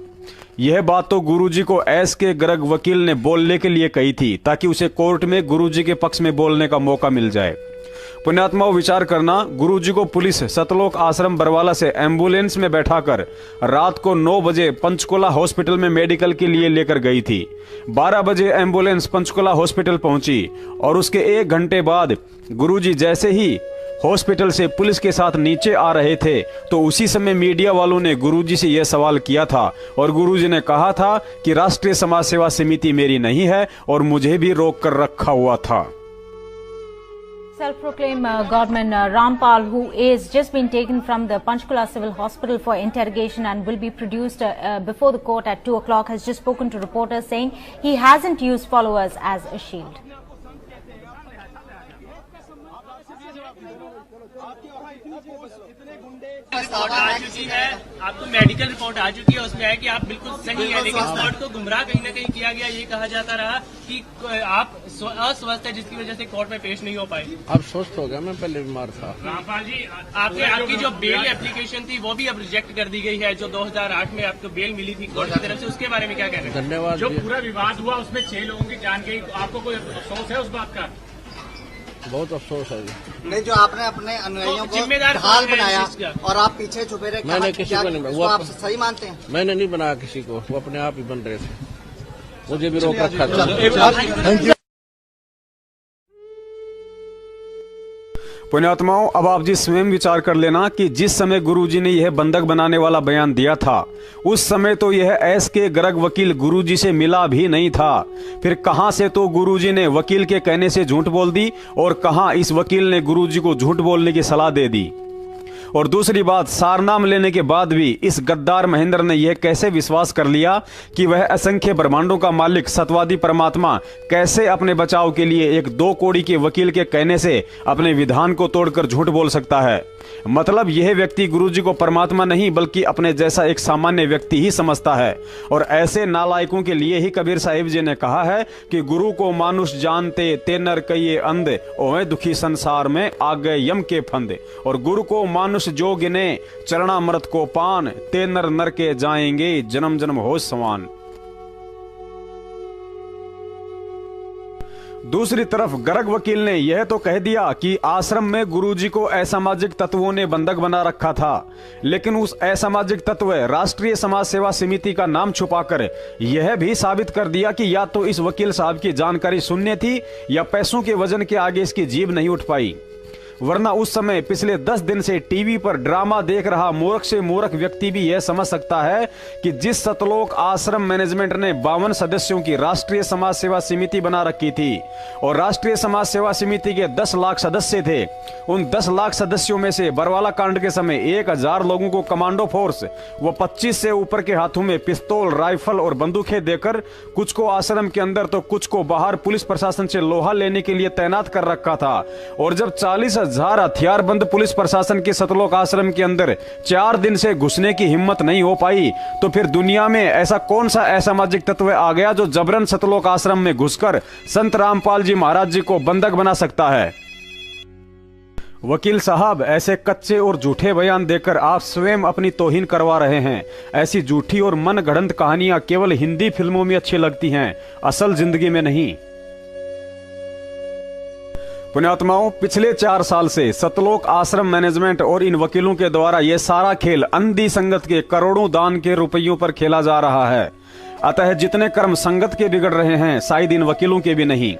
यह बात तो गुरुजी को एस के गर्ग वकील ने बोलने के लिए कही थी, ताकि उसे कोर्ट में गुरुजी के पक्ष में बोलने का मौका मिल जाए। पुण्यात्माओं, विचार करना, गुरुजी को पुलिस सतलोक आश्रम बरवाला से एम्बुलेंस में बैठाकर रात को 9 बजे पंचकुला हॉस्पिटल में मेडिकल के लिए लेकर गई थी। 12 बजे एम्बुलेंस पंचकुला हॉस्पिटल पहुंची और उसके 1 घंटे बाद गुरुजी जैसे ही हॉस्पिटल से पुलिस के साथ नीचे आ रहे थे तो उसी समय मीडिया वालों ने गुरुजी से यह सवाल किया था और गुरुजी ने कहा था कि राष्ट्रीय समाज सेवा समिति मेरी नहीं है और मुझे भी रोक कर रखा हुआ था। Self-proclaimed Godman Rampal, who is just been taken from the Panchkula Civil Hospital for interrogation and will be produced before the court at 2 o'clock, has just spoken to reporters saying he hasn't used followers as a shield. Report आ चुकी है, आपको मेडिकल रिपोर्ट आ चुकी है, उसमें है कि आप बिल्कुल सही है, लेकिन कोर्ट को गुमराह कहीं ना कहीं किया गया। ये कहा जाता रहा कि आप अस्वस्थ है जिसकी वजह से कोर्ट में पेश नहीं हो पाए। अब स्वस्थ हो गया, मैं पहले बीमार था। रामपाल जी, आपकी जो बेल एप्लीकेशन थी वो भी अब रिजेक्ट कर दी गई है, जो 2008 में आपको बेल मिली थी कोर्ट की तरफ से, उसके बारे में क्या कहना है? धन्यवाद। जो पूरा विवाद हुआ उसमें 6 लोगों की जान गई, आपको कोई अफसोस है उस बात का? बहुत अफसोस है जी। नहीं, जो आपने अपने अनुयायियों को ढाल बनाया और आप पीछे छुपे रहे, मैंने किसी को नहीं, वो आप सही मानते हैं? मैंने नहीं बनाया किसी को, वो अपने आप ही बन रहे थे, मुझे भी रोक रखा था। पुण्यात्माओं, अब आप जी स्वयं विचार कर लेना कि जिस समय गुरुजी ने यह बंधक बनाने वाला बयान दिया था, उस समय तो यह एस के गर्ग वकील गुरुजी से मिला भी नहीं था। फिर कहां से तो गुरुजी ने वकील के कहने से झूठ बोल दी और कहां इस वकील ने गुरुजी को झूठ बोलने की सलाह दे दी। और दूसरी बात, सारनाम लेने के बाद भी इस गद्दार महेंद्र ने यह कैसे विश्वास कर लिया कि वह असंख्य ब्रह्मांडों का मालिक सत्यवादी परमात्मा कैसे अपने बचाव के लिए एक 2 कौड़ी के वकील के कहने से अपने विधान को तोड़कर झूठ बोल सकता है। मतलब यह व्यक्ति गुरुजी को परमात्मा नहीं बल्कि अपने जैसा एक सामान्य व्यक्ति ही समझता है। और ऐसे नालायकों के लिए ही कबीर साहिब जी ने कहा है कि गुरु को मानुष जानते ते नर कहिए अंध, ओए दुखी संसार में आ गए यम के फंद। और गुरु को मानुष जो गिने चरणामृत को पान, ते नर नर के जाएंगे जन्म जन्म हो समान। दूसरी तरफ गर्ग वकील ने यह तो कह दिया कि आश्रम में गुरुजी को असामाजिक तत्वों ने बंधक बना रखा था, लेकिन उस असामाजिक तत्व राष्ट्रीय समाज सेवा समिति का नाम छुपाकर यह भी साबित कर दिया कि या तो इस वकील साहब की जानकारी शून्य थी या पैसों के वजन के आगे इसकी जीभ नहीं उठ पाई। वरना उस समय पिछले 10 दिन से टीवी पर ड्रामा देख रहा मूर्ख से मूर्ख व्यक्ति भी यह समझ सकता है कि जिस सतलोक आश्रम मैनेजमेंट ने 52 सदस्यों की राष्ट्रीय समाज सेवा समिति बना रखी थी और राष्ट्रीय समाज सेवा समिति के 10 लाख सदस्य थे, उन 10 लाख सदस्यों में से बरवाला कांड के समय 1000 लोगों को कमांडो फोर्स व 25 से ऊपर के हाथों में पिस्तौल, राइफल और बंदूकें देकर कुछ को आश्रम के अंदर तो कुछ को बाहर पुलिस प्रशासन से लोहा लेने के लिए तैनात कर रखा था। और जब 40,000 हथियारबंद पुलिस प्रशासन के सतलोक आश्रम के अंदर 4 दिन से घुसने की हिम्मत नहीं हो पाई, तो फिर दुनिया में ऐसा कौन सा असामाजिक तत्व आ गया जो जबरन सतलोक आश्रम में घुसकर संत रामपाल जी महाराज जी को बंधक बना सकता है? वकील साहब, ऐसे कच्चे और झूठे बयान देकर आप स्वयं अपनी तौहीन करवा रहे हैं। ऐसी झूठी और मन गढ़ंत कहानियां केवल हिंदी फिल्मों में अच्छी लगती हैं, असल जिंदगी में नहीं। पुण्यात्माओं, पिछले 4 साल से सतलोक आश्रम मैनेजमेंट और इन वकीलों के द्वारा यह सारा खेल अंधी संगत के करोड़ों दान के रुपयों पर खेला जा रहा है। अतः जितने कर्म संगत के बिगड़ रहे हैं, शायद इन वकीलों के भी नहीं।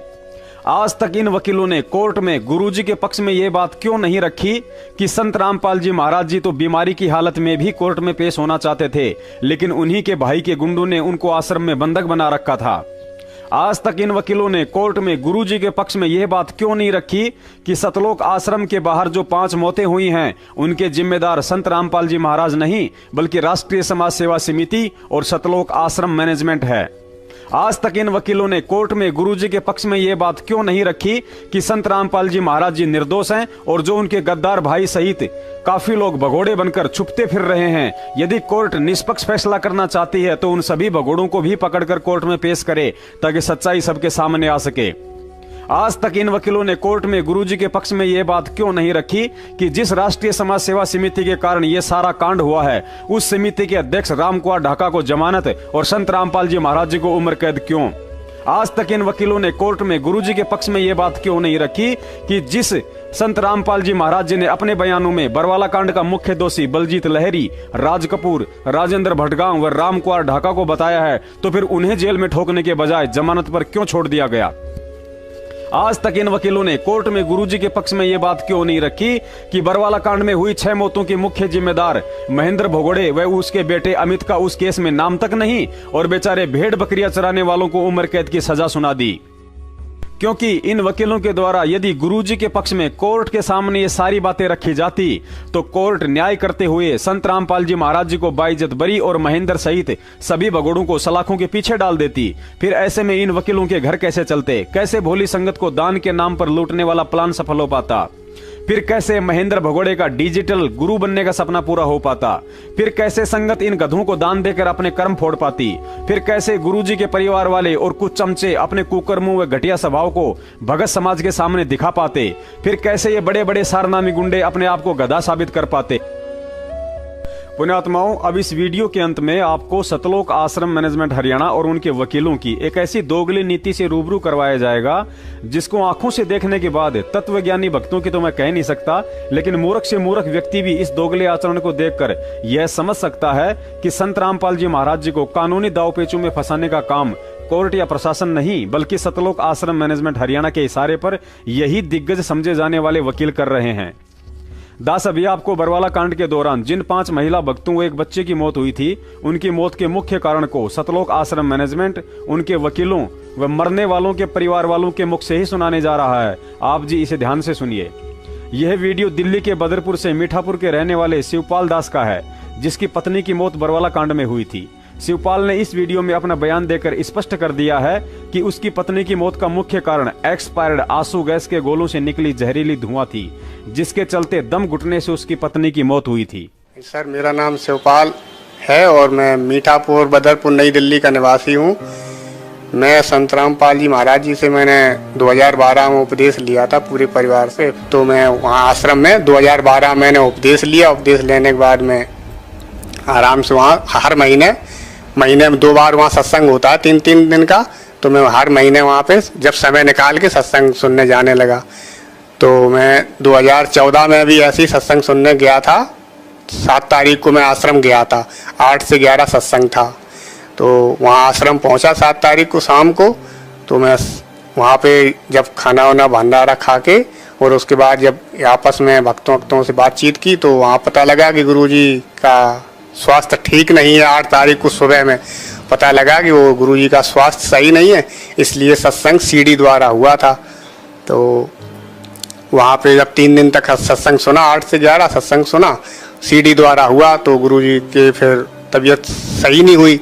आज तक इन वकीलों ने कोर्ट में गुरुजी के पक्ष में यह बात क्यों नहीं रखी कि संत रामपाल जी महाराज जी तो बीमारी की हालत में भी कोर्ट में पेश होना चाहते थे, लेकिन उन्हीं के भाई के गुंडों ने उनको आश्रम में बंधक बना रखा था। आज तक इन वकीलों ने कोर्ट में गुरुजी के पक्ष में यह बात क्यों नहीं रखी कि सतलोक आश्रम के बाहर जो 5 मौतें हुई हैं, उनके जिम्मेदार संत रामपाल जी महाराज नहीं बल्कि राष्ट्रीय समाज सेवा समिति और सतलोक आश्रम मैनेजमेंट है। आज तक इन वकीलों ने कोर्ट में गुरुजी के पक्ष में यह बात क्यों नहीं रखी कि संत रामपाल जी महाराज जी निर्दोष हैं और जो उनके गद्दार भाई सहित काफी लोग भगोड़े बनकर छुपते फिर रहे हैं। यदि कोर्ट निष्पक्ष फैसला करना चाहती है तो उन सभी भगोड़ों को भी पकड़कर कोर्ट में पेश करे ताकि सच्चाई सबके सामने आ सके। आज तक इन वकीलों ने कोर्ट में गुरुजी के पक्ष में यह बात क्यों नहीं रखी कि जिस राष्ट्रीय समाज सेवा समिति के कारण यह सारा कांड हुआ है, उस समिति के अध्यक्ष रामकुमार ढाका को जमानत और संत रामपाल जी महाराज जी को उम्र कैद क्यों? आज तक इन वकीलों ने कोर्ट में गुरुजी के पक्ष में यह बात क्यों नहीं रखी कि जिस संत रामपाल जी महाराज जी ने अपने बयानों में बरवाला कांड का मुख्य दोषी बलजीत लहरी, राज कपूर, राजेंद्र भटगांव व रामकुमार ढाका को बताया है, तो फिर उन्हें जेल में ठोकने के बजाय जमानत पर क्यों छोड़ दिया गया? आज तक इन वकीलों ने कोर्ट में गुरुजी के पक्ष में यह बात क्यों नहीं रखी कि बरवाला कांड में हुई 6 मौतों के मुख्य जिम्मेदार महेंद्र भगोड़े व उसके बेटे अमित का उस केस में नाम तक नहीं और बेचारे भेड़ बकरियां चराने वालों को उम्र कैद की सजा सुना दी? क्योंकि इन वकीलों के द्वारा यदि गुरुजी के पक्ष में कोर्ट के सामने ये सारी बातें रखी जाती तो कोर्ट न्याय करते हुए संत रामपाल जी महाराज जी को बाइज्जत बरी और महेंद्र सहित सभी भगोड़ों को सलाखों के पीछे डाल देती। फिर ऐसे में इन वकीलों के घर कैसे चलते? कैसे भोली संगत को दान के नाम पर लूटने वाला प्लान सफल हो पाता? फिर कैसे महेंद्र भगोड़े का डिजिटल गुरु बनने का सपना पूरा हो पाता, फिर कैसे संगत इन गधों को दान देकर अपने कर्म फोड़ पाती, फिर कैसे गुरुजी के परिवार वाले और कुछ चमचे अपने कुकर्मों व घटिया स्वभाव को भगत समाज के सामने दिखा पाते, फिर कैसे ये बड़े बड़े सारनामी गुंडे अपने आप को गधा साबित कर पाते। पुण्यात्माओं, अब इस वीडियो के अंत में आपको सतलोक आश्रम मैनेजमेंट हरियाणा और उनके वकीलों की एक ऐसी दोगली नीति से रूबरू करवाया जाएगा जिसको आंखों से देखने के बाद तत्वज्ञानी भक्तों की तो मैं कह नहीं सकता, लेकिन मूर्ख से मूर्ख व्यक्ति भी इस दोगले आचरण को देखकर यह समझ सकता है कि संत रामपाल जी महाराज जी को कानूनी दावपेचों में फंसाने का काम कोर्ट या प्रशासन नहीं बल्कि सतलोक आश्रम मैनेजमेंट हरियाणा के इशारे पर यही दिग्गज समझे जाने वाले वकील कर रहे हैं। दास अभी आपको बरवाला कांड के दौरान जिन 5 महिला भक्तों व एक बच्चे की मौत हुई थी, उनकी मौत के मुख्य कारण को सतलोक आश्रम मैनेजमेंट, उनके वकीलों व मरने वालों के परिवार वालों के मुख से ही सुनाने जा रहा है। आप जी इसे ध्यान से सुनिए। यह वीडियो दिल्ली के बदरपुर से मीठापुर के रहने वाले शिवपाल दास का है, जिसकी पत्नी की मौत बरवाला कांड में हुई थी। शिवपाल ने इस वीडियो में अपना बयान देकर स्पष्ट कर दिया है कि उसकी पत्नी की मौत का मुख्य कारण एक्सपायर्ड आंसू गैस के गोलों से निकली जहरीली धुआं थी, जिसके चलते दम घुटने से उसकी पत्नी की मौत हुई थी। सर, मेरा नाम शिवपाल है और मैं मीठापुर बदरपुर नई दिल्ली का निवासी हूँ। मैं संत रामपाल जी महाराज जी से मैंने 2012 में उपदेश लिया था पूरे परिवार से। तो मैं वहाँ आश्रम में 2012 मैंने उपदेश लिया। उपदेश लेने के बाद मैं आराम से वहाँ हर महीने में 2 बार वहाँ सत्संग होता है 3-3 दिन का। तो मैं हर महीने वहाँ पे जब समय निकाल के सत्संग सुनने जाने लगा। तो मैं 2014 में भी ऐसे ही सत्संग सुनने गया था। 7 तारीख को मैं आश्रम गया था, 8 से 11 सत्संग था। तो वहाँ आश्रम पहुँचा 7 तारीख को शाम को। तो मैं वहाँ पे जब खाना वाना भंडारा खा के और उसके बाद जब आपस में भक्तों से बातचीत की तो वहाँ पता लगा कि गुरुजी का स्वास्थ्य ठीक नहीं है। 8 तारीख को सुबह में पता लगा कि वो गुरुजी का स्वास्थ्य सही नहीं है, इसलिए सत्संग सीडी द्वारा हुआ था। तो वहाँ पे जब 3 दिन तक सत्संग सुना, 8 से 11 सत्संग सुना, सीडी द्वारा हुआ। तो गुरुजी के फिर तबीयत सही नहीं हुई।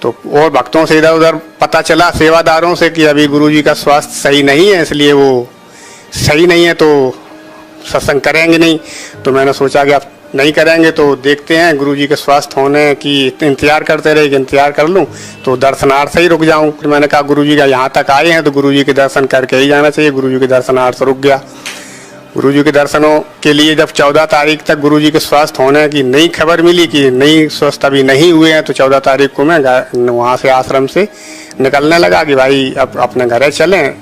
तो और भक्तों से इधर उधर पता चला, सेवादारों से, कि अभी गुरुजी का स्वास्थ्य सही नहीं है, इसलिए वो सही नहीं है तो सत्संग करेंगे नहीं। तो मैंने सोचा कि अब नहीं करेंगे तो देखते हैं, गुरुजी के स्वास्थ्य होने की इंतजार करते रहे कि इंतजार कर लूं तो दर्शनार्थ ही रुक जाऊं। फिर मैंने कहा गुरुजी का यहाँ तक आए हैं तो गुरुजी के दर्शन करके ही जाना चाहिए। गुरुजी के दर्शनार्थ रुक गया। गुरुजी के दर्शनों के लिए जब 14 तारीख तक गुरुजी के स्वास्थ्य होने की नई खबर मिली कि नहीं स्वस्थ अभी नहीं हुए हैं, तो 14 तारीख को मैं वहाँ से आश्रम से निकलने लगा कि भाई अब अपने घर चलें,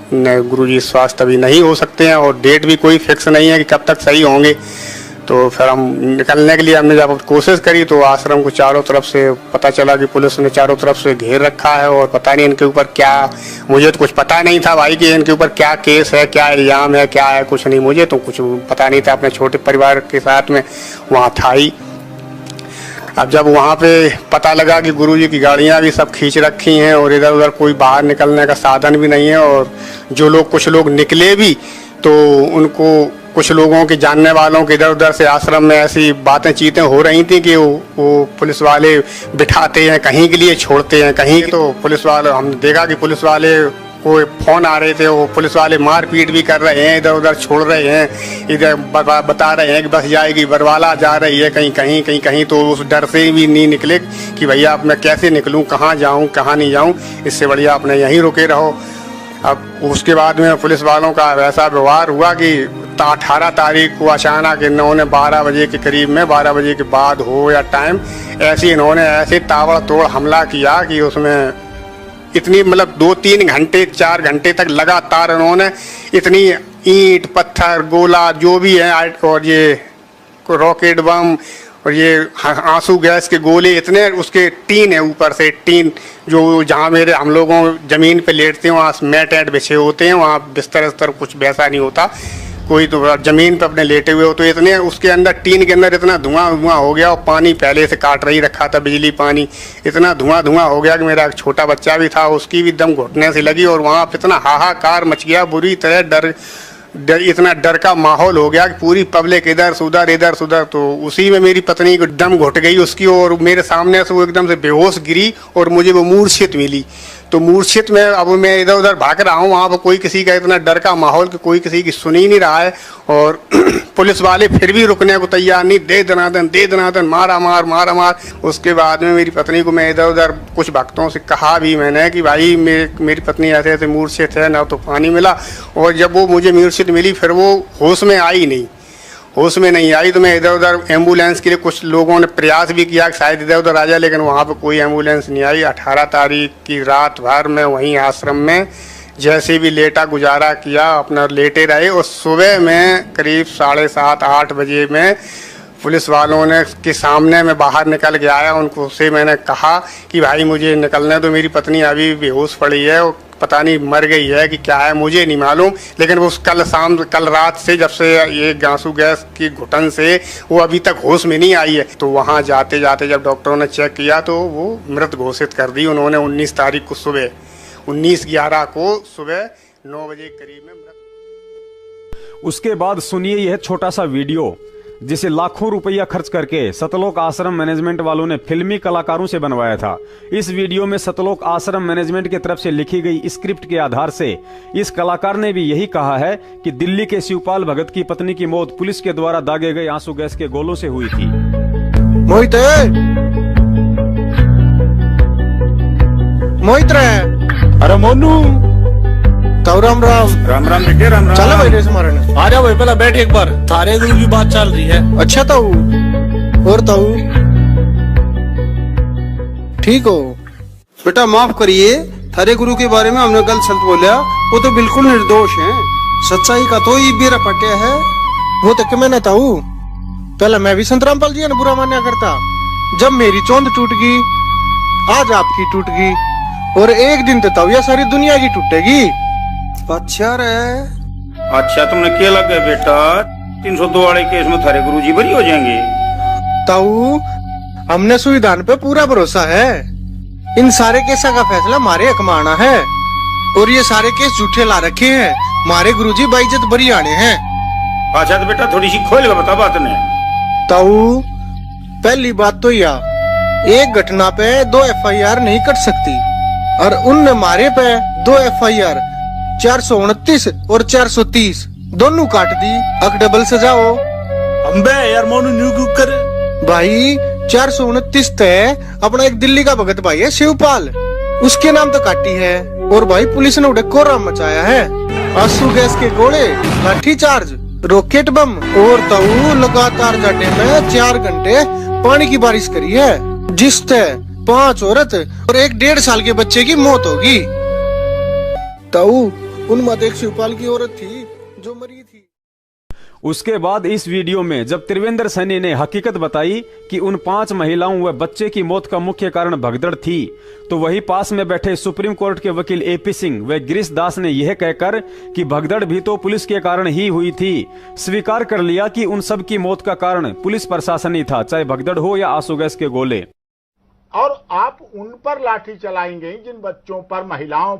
गुरुजी स्वास्थ्य अभी नहीं हो सकते हैं और डेट भी कोई फिक्स नहीं है कि कब तक सही होंगे। तो फिर हम निकलने के लिए हमने जब कोशिश करी तो आश्रम को चारों तरफ से पता चला कि पुलिस ने चारों तरफ से घेर रखा है और पता नहीं इनके ऊपर क्या, मुझे तो कुछ पता नहीं था भाई कि इनके ऊपर क्या केस है, क्या इल्जाम है, क्या है, कुछ नहीं, मुझे तो कुछ पता नहीं था। अपने छोटे परिवार के साथ में वहाँ था ही। अब जब वहाँ पे पता लगा कि गुरुजी की गाड़ियाँ भी सब खींच रखी हैं और इधर उधर कोई बाहर निकलने का साधन भी नहीं है, और जो लोग कुछ लोग निकले भी तो उनको कुछ लोगों के जानने वालों के इधर उधर से आश्रम में ऐसी बातें चीतें हो रही थी कि वो पुलिस वाले बिठाते हैं कहीं के लिए, छोड़ते हैं कहीं। तो पुलिस वाले, हमने देखा कि पुलिस वाले को फोन आ रहे थे, वो पुलिस वाले मारपीट भी कर रहे हैं, इधर उधर छोड़ रहे हैं, इधर बता रहे हैं कि बस जाएगी, बरवाला जा रही है कहीं। तो उस डर से भी नहीं निकले कि भैया अब मैं कैसे निकलूं, कहाँ जाऊं कहाँ नहीं जाऊं, इससे बढ़िया अपने यहीं रुके रहो। अब उसके बाद में पुलिस वालों का वैसा व्यवहार हुआ कि 18 तारीख को अचानक इन्होंने 12 बजे के करीब में, 12 बजे के बाद हो या टाइम, ऐसे इन्होंने ऐसे ताबड़तोड़ हमला किया कि उसमें इतनी मतलब 2-3 घंटे 4 घंटे तक लगातार इन्होंने इतनी ईंट पत्थर गोला जो भी है और ये रॉकेट बम और ये आंसू गैस के गोले इतने, उसके टीन है ऊपर से, टीन जो जहाँ हम लोगों जमीन पे लेटते हैं वहाँ मैट बिछे होते हैं, वहाँ बिस्तर कुछ वैसा नहीं होता, कोई तो जमीन पे अपने लेटे हुए हो। तो इतने उसके अंदर टीन के अंदर इतना धुआं हो गया और पानी पहले से काट रही रखा था, बिजली पानी, इतना धुआं हो गया कि मेरा एक छोटा बच्चा भी था, उसकी भी दम घुटने से लगी और वहाँ पे इतना हाहाकार मच गया, बुरी तरह इतना डर का माहौल हो गया कि पूरी पब्लिक इधर सुधर। तो उसी में मेरी पत्नी को दम घुट गई उसकी, और मेरे सामने से वो एकदम से बेहोश गिरी और मुझे वो मूर्छित मिली। तो मूर्छित में अब मैं इधर उधर भाग रहा हूँ, वहाँ पर कोई किसी का इतना डर का माहौल कि कोई किसी की सुन ही नहीं रहा है। और पुलिस वाले फिर भी रुकने को तैयार नहीं, दे दनादन मारा मार। उसके बाद में मेरी पत्नी को मैं इधर उधर कुछ भक्तों से कहा भी मैंने कि भाई मेरी पत्नी ऐसे ऐसे मूर्छित है, ना तो पानी मिला। और जब वो मुझे मूर्छित मिली फिर वो होश में नहीं आई। तो मैं इधर उधर एम्बुलेंस के लिए कुछ लोगों ने प्रयास भी किया कि शायद इधर उधर आ जाए, लेकिन वहाँ पर कोई एम्बुलेंस नहीं आई। 18 तारीख की रात भर मैं वहीं आश्रम में जैसे भी लेटा गुजारा किया, अपना लेटे रहे। और सुबह में करीब 7:30-8 बजे में पुलिस वालों ने के सामने मैं बाहर निकल के आया। उनको से मैंने कहा कि भाई मुझे निकलने दो, मेरी पत्नी अभी बेहोश पड़ी है और पता नहीं मर गई है कि क्या है, मुझे नहीं मालूम। लेकिन वो कल रात से जब से ये आंसू गैस की घुटन से वो अभी तक होश में नहीं आई है। तो वहाँ जाते जाते जब डॉक्टरों ने चेक किया तो वो मृत घोषित कर दी उन्होंने। 19 तारीख को सुबह 19/11 को सुबह 9 बजे करीब में मृत। उसके बाद सुनिए यह छोटा सा वीडियो जिसे लाखों रुपया खर्च करके सतलोक आश्रम मैनेजमेंट वालों ने फिल्मी कलाकारों से बनवाया था। इस वीडियो में सतलोक आश्रम मैनेजमेंट की तरफ से लिखी गई स्क्रिप्ट के आधार से इस कलाकार ने भी यही कहा है कि दिल्ली के शिवपाल भगत की पत्नी की मौत पुलिस के द्वारा दागे गए आंसू गैस के गोलों से हुई थी। मोहित अरे मोनू तो राम बेटे राम। चलो भाई रेस मारने आ जाओ भाई, पहला बैठ एक बार, थारे गुरु की बात चल रही है। अच्छा ताऊ और ताऊ ठीक हो बेटा, माफ करिए, थारे गुरु के बारे में हमने गलत सलत बोला, वो तो बिल्कुल निर्दोष हैं। सच्चाई का तो ये बेरा पटिया है। वो तो मैं ना ताऊ, पहले मैं भी संत रामपाल जी ने बुरा माना करता। जब मेरी चौंध टूट गई, आज आपकी टूट गई, और एक दिन तो ताऊ ये सारी दुनिया की टूटेगी। अच्छा रे, अच्छा तुमने क्या लगा बेटा, 302 वाले केस में थारे गुरुजी बरी हो जाएंगे। ताऊ हमने संविधान पे पूरा भरोसा है। इन सारे केसा का फैसला हमारे हक में आना है, और ये सारे केस झूठे ला रखे हैं। हमारे गुरुजी बाइज्जत बरी आने हैं। अच्छा तो बेटा थोड़ी सी खोल के बता बात ने। ताऊ पहली बात तो यह, एक घटना पे 2 FIR नहीं कट सकती, और उनने मारे पे 2 FIR 429 और 430 दोनों काट दी। अक डबल सजाओ। अम्बे यार मोनू न्यू क्यों कर भाई, 429 तय अपना एक दिल्ली का भगत भाई है शिवपाल, उसके नाम तो काटी है। और भाई पुलिस ने उड़े कोहराम मचाया है। आंसू गैस के गोले, लाठी चार्ज, रॉकेट बम, और ताऊ लगातार जाटे में 4 घंटे पानी की बारिश करी है, जिससे 5 औरत और एक 1.5 साल के बच्चे की मौत होगी। ताऊ उनमें एक शिवपाल की औरत थी जो मरी थी। उसके बाद इस वीडियो में जब त्रिवेंद्र सैनी ने हकीकत बताई कि उन 5 महिलाओं व बच्चे की मौत का मुख्य कारण भगदड़ थी, तो वही पास में बैठे सुप्रीम कोर्ट के वकील AP सिंह व गिरीश दास ने यह कहकर कि भगदड़ भी तो पुलिस के कारण ही हुई थी, स्वीकार कर लिया कि उन सब की मौत का कारण पुलिस प्रशासन ही था, चाहे भगदड़ हो या आंसू गैस के गोले। और आप उन पर लाठी चलाएंगे जिन बच्चों पर, महिलाओं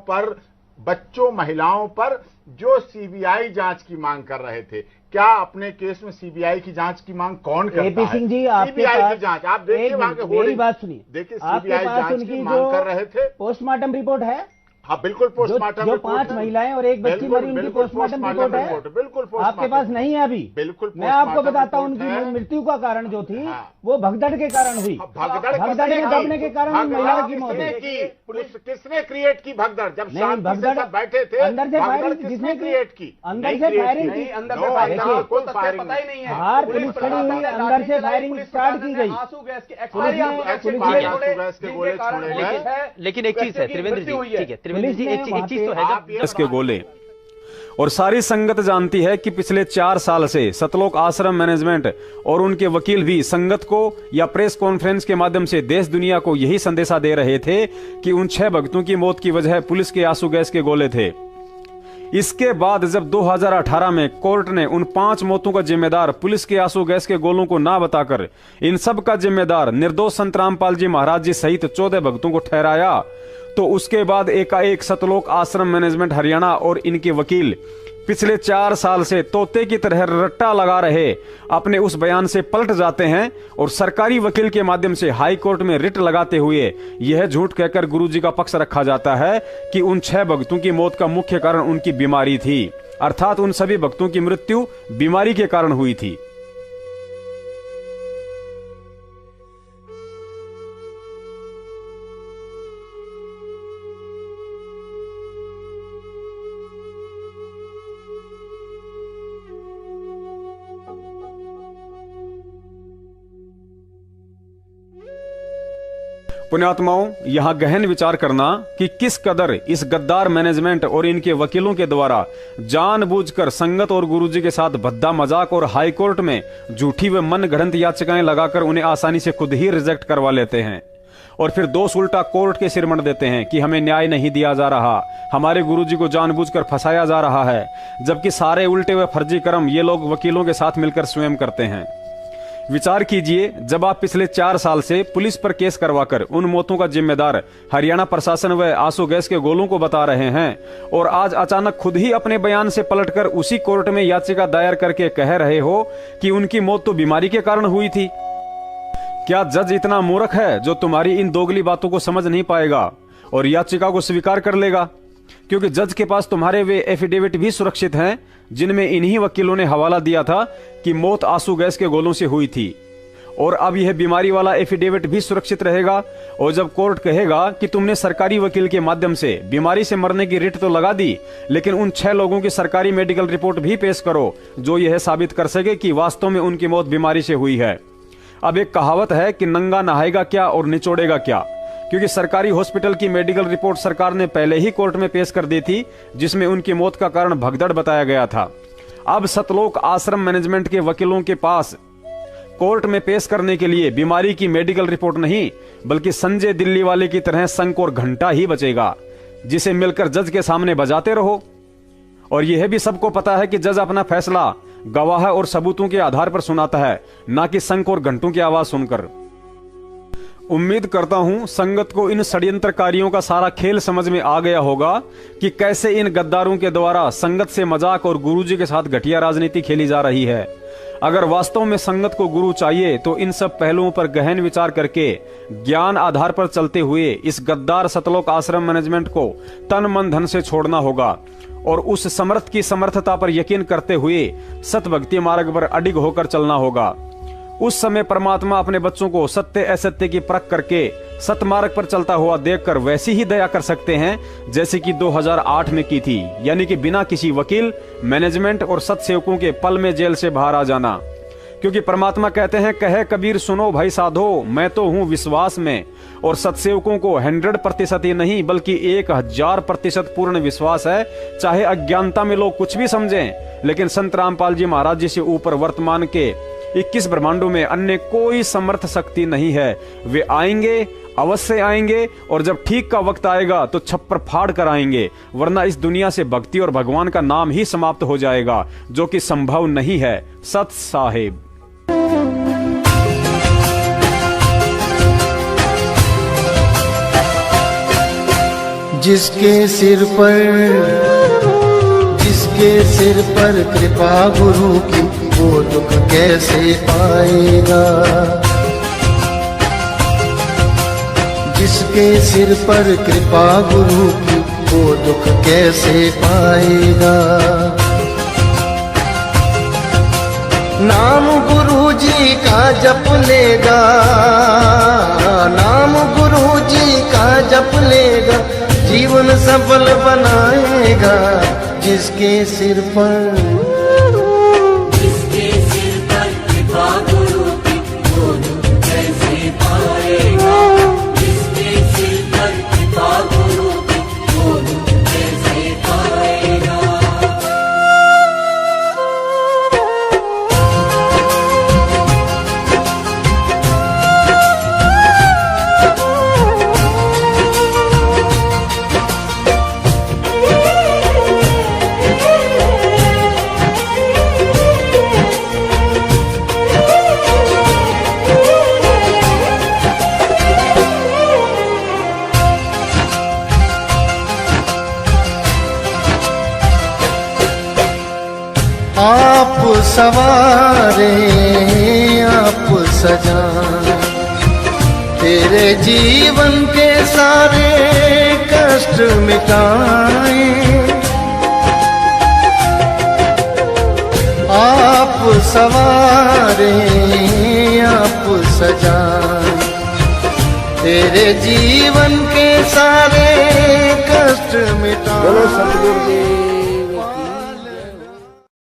पर जो CBI जांच की मांग कर रहे थे। क्या अपने केस में CBI की जांच की मांग कौन करता है? सिंह जी, CBI की जांच आप देखिए, वहां के मेरी बात सुनिए। देखिए CBI जांच की मांग कर रहे थे। पोस्टमार्टम रिपोर्ट है। हाँ बिल्कुल पोस्टमार्टम जो 5 महिलाएं और एक बच्ची मरी, उनकी पोस्टमार्टम रिपोर्ट है। बिल्कुल आपके पास नहीं है अभी। बिल्कुल मैं आपको बताता हूँ, उनकी मृत्यु का कारण जो थी वो भगदड़ के कारण हुई। भगदड़ में दबने के कारण महिलाओं की मौत हुई। किसने क्रिएट की भगदड़? जब भगदड़ बैठे थे अंदर से फायरिंग किसने क्रिएट की? अंदर से फायरिंग की। अंदर से फायरिंग पता ही नहीं है। बाहर पुलिस खड़ी हुई, अंदर से फायरिंग स्टार्ट की गई। आंसू गैस के लेकिन एक चीज है त्रिवेंद्र जी, ठीक है त्रिवेंद्र जी, एक चीज तो है इसके गोले। और सारी संगत जानती है कि पिछले 4 साल से सतलोक आश्रम मैनेजमेंट और उनके वकील भी संगत को या प्रेस कॉन्फ्रेंस के माध्यम से देश दुनिया को यही संदेशा दे रहे थे कि उन 6 भक्तों की मौत की वजह पुलिस के आंसू गैस के गोले थे। इसके बाद जब 2018 में कोर्ट ने उन 5 मौतों का जिम्मेदार पुलिस के आंसू गैस के गोलों को ना बताकर इन सब का जिम्मेदार निर्दोष संत रामपाल जी महाराज जी सहित 14 भक्तों को ठहराया, तो उसके बाद एकाएक सतलोक आश्रम मैनेजमेंट हरियाणा और इनके वकील पिछले 4 साल से तोते की तरह रट्टा लगा रहे अपने उस बयान से पलट जाते हैं और सरकारी वकील के माध्यम से हाई कोर्ट में रिट लगाते हुए यह झूठ कहकर गुरुजी का पक्ष रखा जाता है कि उन 6 भक्तों की मौत का मुख्य कारण उनकी बीमारी थी, अर्थात उन सभी भक्तों की मृत्यु बीमारी के कारण हुई थी। पुण्यात्माओं, यहां गहन विचार करना कि किस कदर इस गद्दार मैनेजमेंट और इनके वकीलों के द्वारा जानबूझकर संगत और गुरुजी के साथ भद्दा मजाक और हाई कोर्ट में झूठी व मन गढ़ंत याचिकाएं लगाकर उन्हें आसानी से खुद ही रिजेक्ट करवा लेते हैं और फिर दोष उल्टा कोर्ट के सिर मढ़ देते हैं कि हमें न्याय नहीं दिया जा रहा, हमारे गुरुजी को जानबूझकर फंसाया जा रहा है, जबकि सारे उल्टे व फर्जी कर्म ये लोग वकीलों के साथ मिलकर स्वयं करते हैं। विचार कीजिए, जब आप पिछले 4 साल से पुलिस पर केस करवाकर उन मौतों का जिम्मेदार हरियाणा प्रशासन व आंसू गैस के गोलों को बता रहे हैं और आज अचानक खुद ही अपने बयान से पलटकर उसी कोर्ट में याचिका दायर करके कह रहे हो कि उनकी मौत तो बीमारी के कारण हुई थी। क्या जज इतना मूर्ख है जो तुम्हारी इन दोगली बातों को समझ नहीं पाएगा और याचिका को स्वीकार कर लेगा? क्योंकि जज के पास तुम्हारे वे एफिडेविट भी सुरक्षित हैं जिनमें इन्हीं वकीलों ने हवाला दिया था कि मौत आंसू गैस के गोलों से हुई थी, और अब यह बीमारी वाला एफिडेविट भी सुरक्षित रहेगा। और जब कोर्ट कहेगा कि तुमने सरकारी वकील के माध्यम से बीमारी से मरने की रिट तो लगा दी, लेकिन उन 6 लोगों की सरकारी मेडिकल रिपोर्ट भी पेश करो जो यह साबित कर सके कि वास्तव में उनकी मौत बीमारी से हुई है। अब एक कहावत है कि नंगा नहाएगा क्या और निचोड़ेगा क्या, क्योंकि सरकारी हॉस्पिटल की मेडिकल रिपोर्ट सरकार ने पहले ही कोर्ट में पेश कर दी थी जिसमें उनकी मौत का कारण भगदड़ बताया गया था। अब सतलोक आश्रम मैनेजमेंट के वकीलों के पास कोर्ट में पेश करने के लिए बीमारी की मेडिकल रिपोर्ट नहीं बल्कि संजय दिल्ली वाले की तरह शंख और घंटा ही बचेगा, जिसे मिलकर जज के सामने बजाते रहो। और यह भी सबको पता है कि जज अपना फैसला गवाह और सबूतों के आधार पर सुनाता है, ना कि शंख और घंटों की आवाज सुनकर। उम्मीद करता हूं संगत को इन षड्यंत्रकारियों का सारा खेल समझ में आ गया होगा कि कैसे इन गद्दारों के द्वारा संगत से मजाक और गुरुजी के साथ घटिया राजनीति खेली जा रही है। अगर वास्तव में संगत को गुरु चाहिए तो इन सब पहलुओं पर गहन विचार करके ज्ञान आधार पर चलते हुए इस गद्दार सतलोक आश्रम मैनेजमेंट को तन मन धन से छोड़ना होगा और उस समर्थ की समर्थता पर यकीन करते हुए सत भक्ति मार्ग पर अडिग होकर चलना होगा। उस समय परमात्मा अपने बच्चों को सत्य असत्य की परख करके सतमार्ग पर चलता हुआ देखकर वैसी ही दया कर सकते हैं जैसे कि 2008 में की थी, यानी कि बिना किसी वकील, मैनेजमेंट और सत्सेवकों के पल में जेल से बाहर आ जाना। क्योंकि परमात्मा कहते हैं, कहे कबीर सुनो भाई साधो, मैं तो हूं विश्वास में। और सत्सेवकों को 100% ही नहीं बल्कि 1000% पूर्ण विश्वास है, चाहे अज्ञानता में लोग कुछ भी समझें। लेकिन संत रामपाल जी महाराज जी से ऊपर वर्तमान के 21 ब्रह्मांडों में अन्य कोई समर्थ शक्ति नहीं है। वे आएंगे, अवश्य आएंगे, और जब ठीक का वक्त आएगा तो छप्पर फाड़ कर आएंगे, वरना इस दुनिया से भक्ति और भगवान का नाम ही समाप्त हो जाएगा, जो कि संभव नहीं है। सत साहिब। जिसके सिर पर कृपा गुरु की, वो दुख कैसे पाएगा। जिसके सिर पर कृपा गुरु की, वो दुख कैसे पाएगा। नाम गुरु जी का जप लेगा, नाम गुरु जी का जप लेगा, जीवन सफल बनाएगा। जिसके सिर पर कृपा गुरु की, वो दुख कैसे पाएगा। जिसके सिर पर कृपा गुरु की, वो दुख कैसे पाएगा। आप सवारे आप सजाए, तेरे जीवन के सारे कष्ट मिटाए। आप सवारे आप सजाए, तेरे जीवन के सारे कष्ट मिटाए। बोलो सतगुरु जी